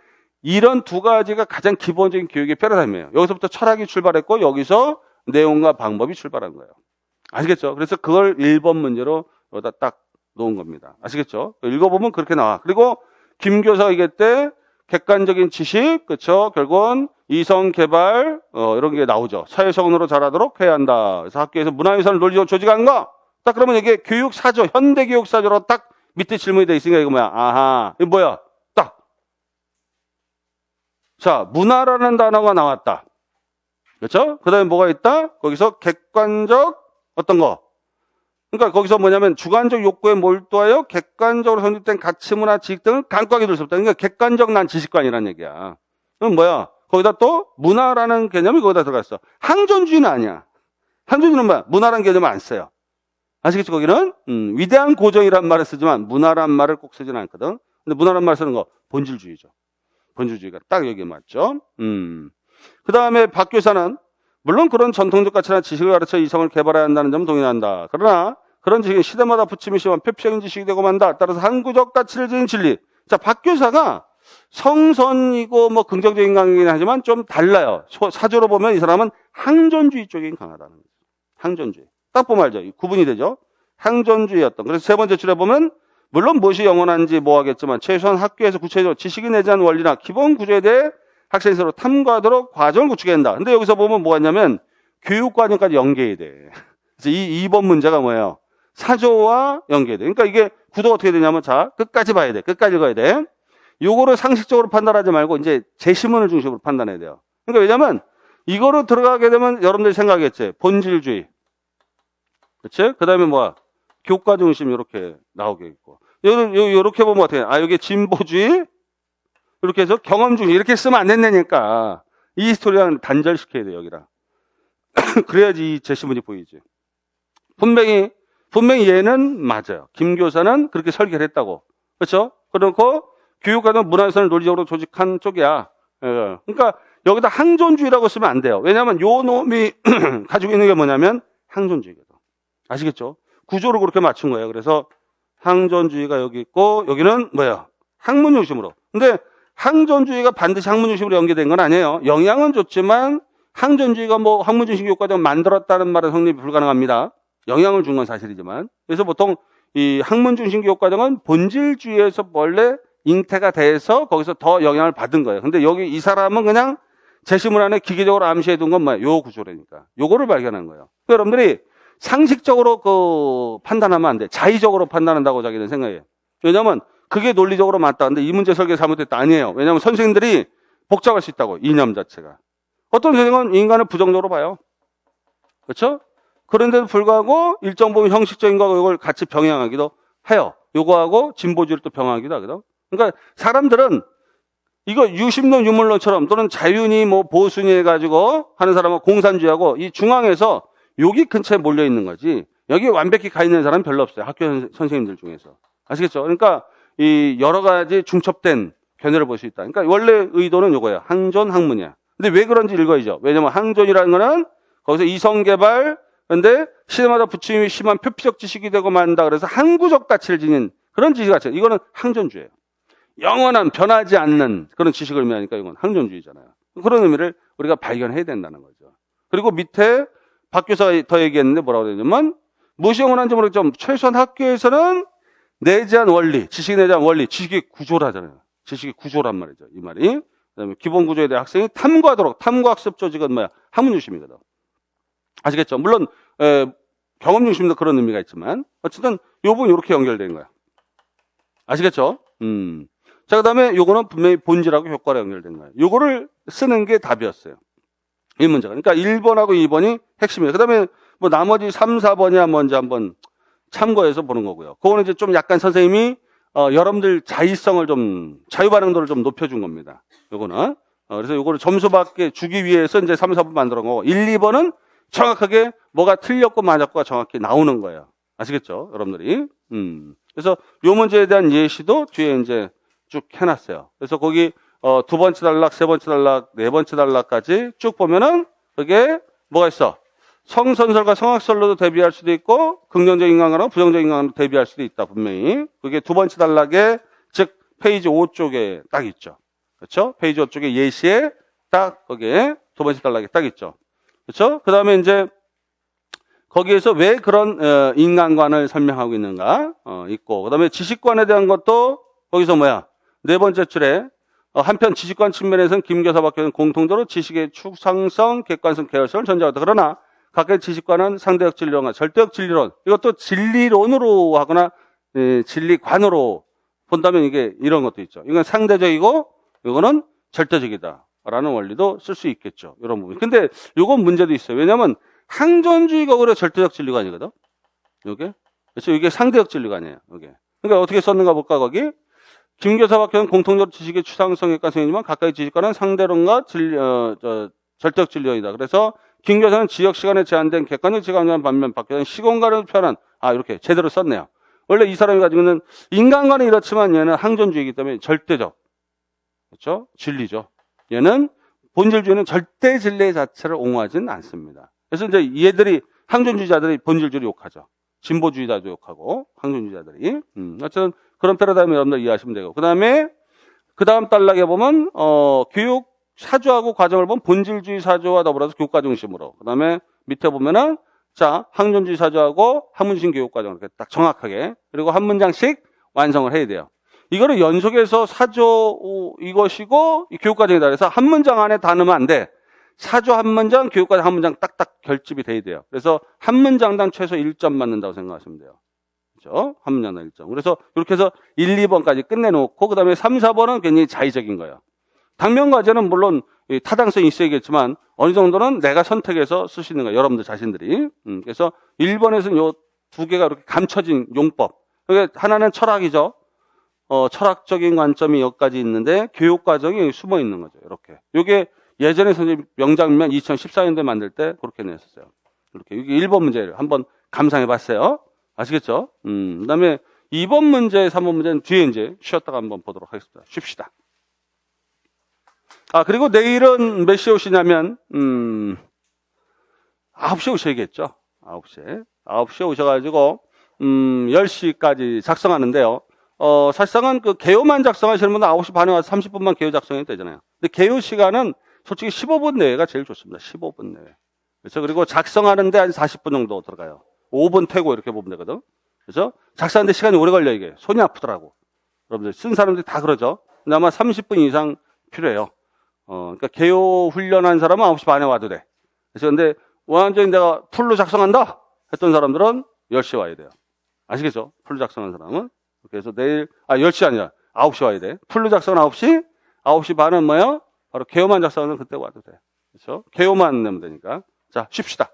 이런 두 가지가 가장 기본적인 교육의 패러다임이에요. 여기서부터 철학이 출발했고 여기서 내용과 방법이 출발한 거예요. 아시겠죠? 그래서 그걸 1번 문제로 여기다 딱 놓은 겁니다. 아시겠죠? 읽어보면 그렇게 나와. 그리고 김 교사가 얘기했대 객관적인 지식, 그렇죠? 결국은 이성 개발 이런 게 나오죠. 사회성으로 자라도록 해야 한다. 그래서 학교에서 문화유산을 논리적으로 조직하는 거. 딱 그러면 이게 교육사조, 현대교육사조로 딱 밑에 질문이 돼 있으니까 이거 뭐야? 아하, 이거 뭐야? 딱. 자, 문화라는 단어가 나왔다. 그렇죠? 그 다음에 뭐가 있다? 거기서 객관적 어떤 거? 그러니까 거기서 뭐냐면 주관적 욕구에 몰두하여 객관적으로 선택된 가치, 문화, 지식 등을 간과하게 될 수 없다. 그러니까 객관적 난 지식관이라는 얘기야. 그럼 뭐야? 거기다 또 문화라는 개념이 거기다 들어갔어. 항존주의는 아니야. 항존주의는 뭐야? 문화라는 개념을 안 써요. 아시겠죠? 거기는 위대한 고정이란 말을 쓰지만 문화란 말을 꼭 쓰지는 않거든. 근데 문화란 말 쓰는 거 본질주의죠. 본질주의가 딱 여기에 맞죠. 그 다음에 박 교사는 물론 그런 전통적 가치나 지식을 가르쳐 이성을 개발해야 한다는 점은 동의한다. 그러나 그런 지식은 시대마다 부침이 심한 표피적인 지식이 되고 만다. 따라서 항구적 가치를 지닌 진리. 자, 박 교사가 성선이고 뭐 긍정적인 강의긴 하지만 좀 달라요. 사조로 보면 이 사람은 항존주의 쪽이 강하다는 거죠. 항존주의. 딱 보면 알죠. 구분이 되죠. 항존주의였던. 그래서 세 번째 줄에 보면 물론 무엇이 영원한지 뭐 하겠지만 최소한 학교에서 구체적으로 지식이 내재한 원리나 기본 구조에 대해 학생이 서로 탐구하도록 과정을 구축해야 한다. 근데 여기서 보면 뭐가 있냐면 교육과정까지 연계해야 돼. 그래서 이 2번 문제가 뭐예요? 사조와 연계해야 돼. 그러니까 이게 구도가 어떻게 되냐면 자, 끝까지 봐야 돼. 끝까지 읽어야 돼. 요거를 상식적으로 판단하지 말고 이제 제시문을 중심으로 판단해야 돼요. 그러니까 왜냐면 이거로 들어가게 되면 여러분들이 생각하겠지. 본질주의. 그치? 그 다음에 뭐야? 교과 중심 이렇게 나오게 있고. 요렇게 보면 어떻게 해? 여기 진보주의? 이렇게 해서 경험주의. 이렇게 쓰면 안 된다니까. 이 스토리랑 단절시켜야 돼, 여기랑. 그래야지 이 제시문이 보이지. 분명히 얘는 맞아요. 김 교사는 그렇게 설계를 했다고. 그렇죠? 그렇고 교육과정 문화유산을 논리적으로 조직한 쪽이야. 그러니까 여기다 항존주의라고 쓰면 안 돼요. 왜냐하면 요 놈이 가지고 있는 게 뭐냐면 항존주의거든. 아시겠죠? 구조를 그렇게 맞춘 거예요. 그래서 항존주의가 여기 있고 여기는 뭐예요? 학문 중심으로. 근데 항존주의가 반드시 학문 중심으로 연계된 건 아니에요. 영향은 줬지만 항존주의가 뭐 학문 중심 교육과정 만들었다는 말은 성립이 불가능합니다. 영향을 준 건 사실이지만. 그래서 보통 이 학문 중심 교육과정은 본질주의에서 원래 잉태가 돼서 거기서 더 영향을 받은 거예요. 근데 여기 이 사람은 그냥 제시문 안에 기계적으로 암시해 둔 건 뭐예요? 요 구조라니까. 요거를 발견한 거예요. 그러니까 여러분들이 상식적으로 판단하면 안 돼. 자의적으로 판단한다고 자기는 생각해요. 왜냐면 그게 논리적으로 맞다. 근데 이 문제 설계 잘못됐다. 아니에요. 왜냐면 선생님들이 복잡할 수 있다고. 이념 자체가. 어떤 선생님은 인간을 부정적으로 봐요. 그렇죠? 그런데도 불구하고 일정 부분 형식적인 거하고 이걸 같이 병행하기도 해요. 요거하고 진보주의를 또 병행하기도 하거든. 그러니까 사람들은 이거 유심론 유물론처럼 또는 자윤이 뭐 보순이 해가지고 하는 사람은 공산주의하고 이 중앙에서 여기 근처에 몰려 있는 거지. 여기 완벽히 가 있는 사람은 별로 없어요. 학교 선생님들 중에서. 아시겠죠? 그러니까 이 여러 가지 중첩된 견해를 볼 수 있다. 그러니까 원래 의도는 요거예요. 항존, 학문이야. 근데 왜 그런지 읽어야죠. 왜냐면 항존이라는 거는 거기서 이성개발, 근데 시대마다 부침이 심한 표피적 지식이 되고 만다. 그래서 항구적 가치를 지닌 그런 지식 가치. 이거는 항존주의예요. 영원한 변하지 않는 그런 지식을 의미하니까 이건 항존주의잖아요. 그런 의미를 우리가 발견해야 된다는 거죠. 그리고 밑에 박 교사가 더 얘기했는데 뭐라고 되냐면 무엇이 영원한지 모르겠지만 최소한 학교에서는 내재한 원리, 지식이 내재한 원리, 지식의 구조라잖아요. 지식의 구조란 말이죠. 이 말이. 그다음에 기본 구조에 대해 학생이 탐구하도록 탐구학습 조직은 뭐야? 학문 중심이거든. 아시겠죠? 물론 경험 중심도 그런 의미가 있지만 어쨌든 요 부분 이렇게 연결된 거야. 아시겠죠? 자, 그다음에 요거는 분명히 본질하고 효과로 연결된 거예요. 요거를 쓰는 게 답이었어요. 이 문제가. 그러니까 1번하고 2번이 핵심이에요. 그다음에 뭐 나머지 3, 4번이야 뭔지 한번 참고해서 보는 거고요. 그거는 이제 좀 약간 선생님이 여러분들 자의성을 좀 자유 반응도를 좀 높여준 겁니다. 요거는 그래서 요거를 점수 받게 주기 위해서 이제 3, 4번 만들어 놓은 거고 1, 2번은 정확하게 뭐가 틀렸고 맞았고가 정확히 나오는 거예요. 아시겠죠? 여러분들이. 그래서 요 문제에 대한 예시도 뒤에 이제 쭉 해놨어요. 그래서 거기 두 번째 단락, 세 번째 단락, 네 번째 단락까지 쭉 보면은 그게 뭐가 있어? 성선설과 성악설로도 대비할 수도 있고 긍정적인 인간관하고 부정적인 인간관으로 대비할 수도 있다. 분명히. 그게 두 번째 단락에 즉 페이지 5쪽에 딱 있죠. 그렇죠? 페이지 5쪽에 예시에 딱 거기에 두 번째 단락에 딱 있죠. 그렇죠? 그 다음에 이제 거기에서 왜 그런 인간관을 설명하고 있는가 있고 그 다음에 지식관에 대한 것도 거기서 뭐야? 네 번째 줄에 한편 지식관 측면에서는 김 교사 밖에는 공통적으로 지식의 추상성, 객관성, 계열성을 전제하다. 그러나 각각의 지식관은 상대적 진리론과 절대적 진리론, 이것도 진리론으로 하거나 진리관으로 본다면 이게 이런 것도 있죠. 이건 상대적이고 이거는 절대적이다라는 원리도 쓸 수 있겠죠. 이런 부분. 근데 이건 문제도 있어요. 왜냐하면 항존주의가 그래 절대적 진리가 아니거든. 이게 그렇죠. 이게 상대적 진리가 아니에요. 이게. 그러니까 어떻게 썼는가 볼까 거기. 김 교사 밖에는 공통적으로 지식의 추상성의 가성이지만 각각의 지식관은 상대론과 절대적 진리론이다. 그래서 김 교사는 지역 시간에 제한된 객관적 지각관 반면 박 교사는 시공간을 표현한 이렇게 제대로 썼네요. 원래 이 사람이 가지고 있는 인간관은 이렇지만 얘는 항존주의이기 때문에 절대적 그렇죠? 진리죠. 얘는 본질주의는 절대 진리 자체를 옹호하지는 않습니다. 그래서 이제 얘들이 항존주의자들이 본질주의를 욕하죠. 진보주의자도 욕하고 항존주의자들이 어쨌든 그런 패러다임을 여러분들 이해하시면 되고 그 다음 단락에 보면 교육 사조하고 과정을 보면 본질주의 사조와 더불어서 교육과정 중심으로 그 다음에 밑에 보면은 자 항존주의 사조하고 학문중 교육과정 이렇게 딱 정확하게 그리고 한 문장씩 완성을 해야 돼요. 이거를 연속해서 사조 이것이고 교육과정이다. 그래서 한 문장 안에 다 넣으면 안 돼. 사조 한 문장, 교육과정 한 문장 딱딱 결집이 돼야 돼요. 그래서 한 문장당 최소 1점 맞는다고 생각하시면 돼요. 그렇죠? 한 문장당 1점. 그래서 이렇게 해서 1, 2번까지 끝내놓고 그 다음에 3, 4번은 굉장히 자의적인 거예요. 당면과제는 물론 타당성이 있어야겠지만 어느 정도는 내가 선택해서 쓰시는 거예요. 여러분들 자신들이. 그래서 1번에서는 요 두 개가 이렇게 감춰진 용법. 그게 하나는 철학이죠. 철학적인 관점이 여기까지 있는데 교육과정이 숨어 있는 거죠. 이렇게. 요게 예전에 선생님 명장면 2014년도에 만들 때 그렇게 냈었어요. 이렇게. 이게 1번 문제를 한번 감상해 봤어요. 아시겠죠? 그 다음에 2번 문제, 3번 문제는 뒤에 이제 쉬었다가 한번 보도록 하겠습니다. 쉽시다. 그리고 내일은 몇 시에 오시냐면, 9시에 오셔야겠죠. 9시에 오셔가지고, 10시까지 작성하는데요. 사실상은 그 개요만 작성하시는 분은 9시 반에 와서 30분만 개요 작성해도 되잖아요. 근데 개요 시간은 솔직히 15분 내외가 제일 좋습니다. 15분 내외. 그렇죠. 그리고 작성하는데 한 40분 정도 들어가요. 5분 퇴고 이렇게 보면 되거든. 그렇죠. 작성하는데 시간이 오래 걸려, 이게. 손이 아프더라고. 여러분들, 쓴 사람들이 다 그러죠. 근데 아마 30분 이상 필요해요. 그러니까 개요 훈련한 사람은 9시 반에 와도 돼. 그래서 근데 완전히 내가 풀로 작성한다 했던 사람들은 10시에 와야 돼요. 아시겠죠? 풀로 작성한 사람은. 그래서 내일, 10시 아니라 9시 와야 돼. 풀로 작성은 9시, 9시 반은 뭐야? 바로 개요만 작성하는 그때 와도 돼. 그렇죠? 개요만 내면 되니까. 자, 쉽시다.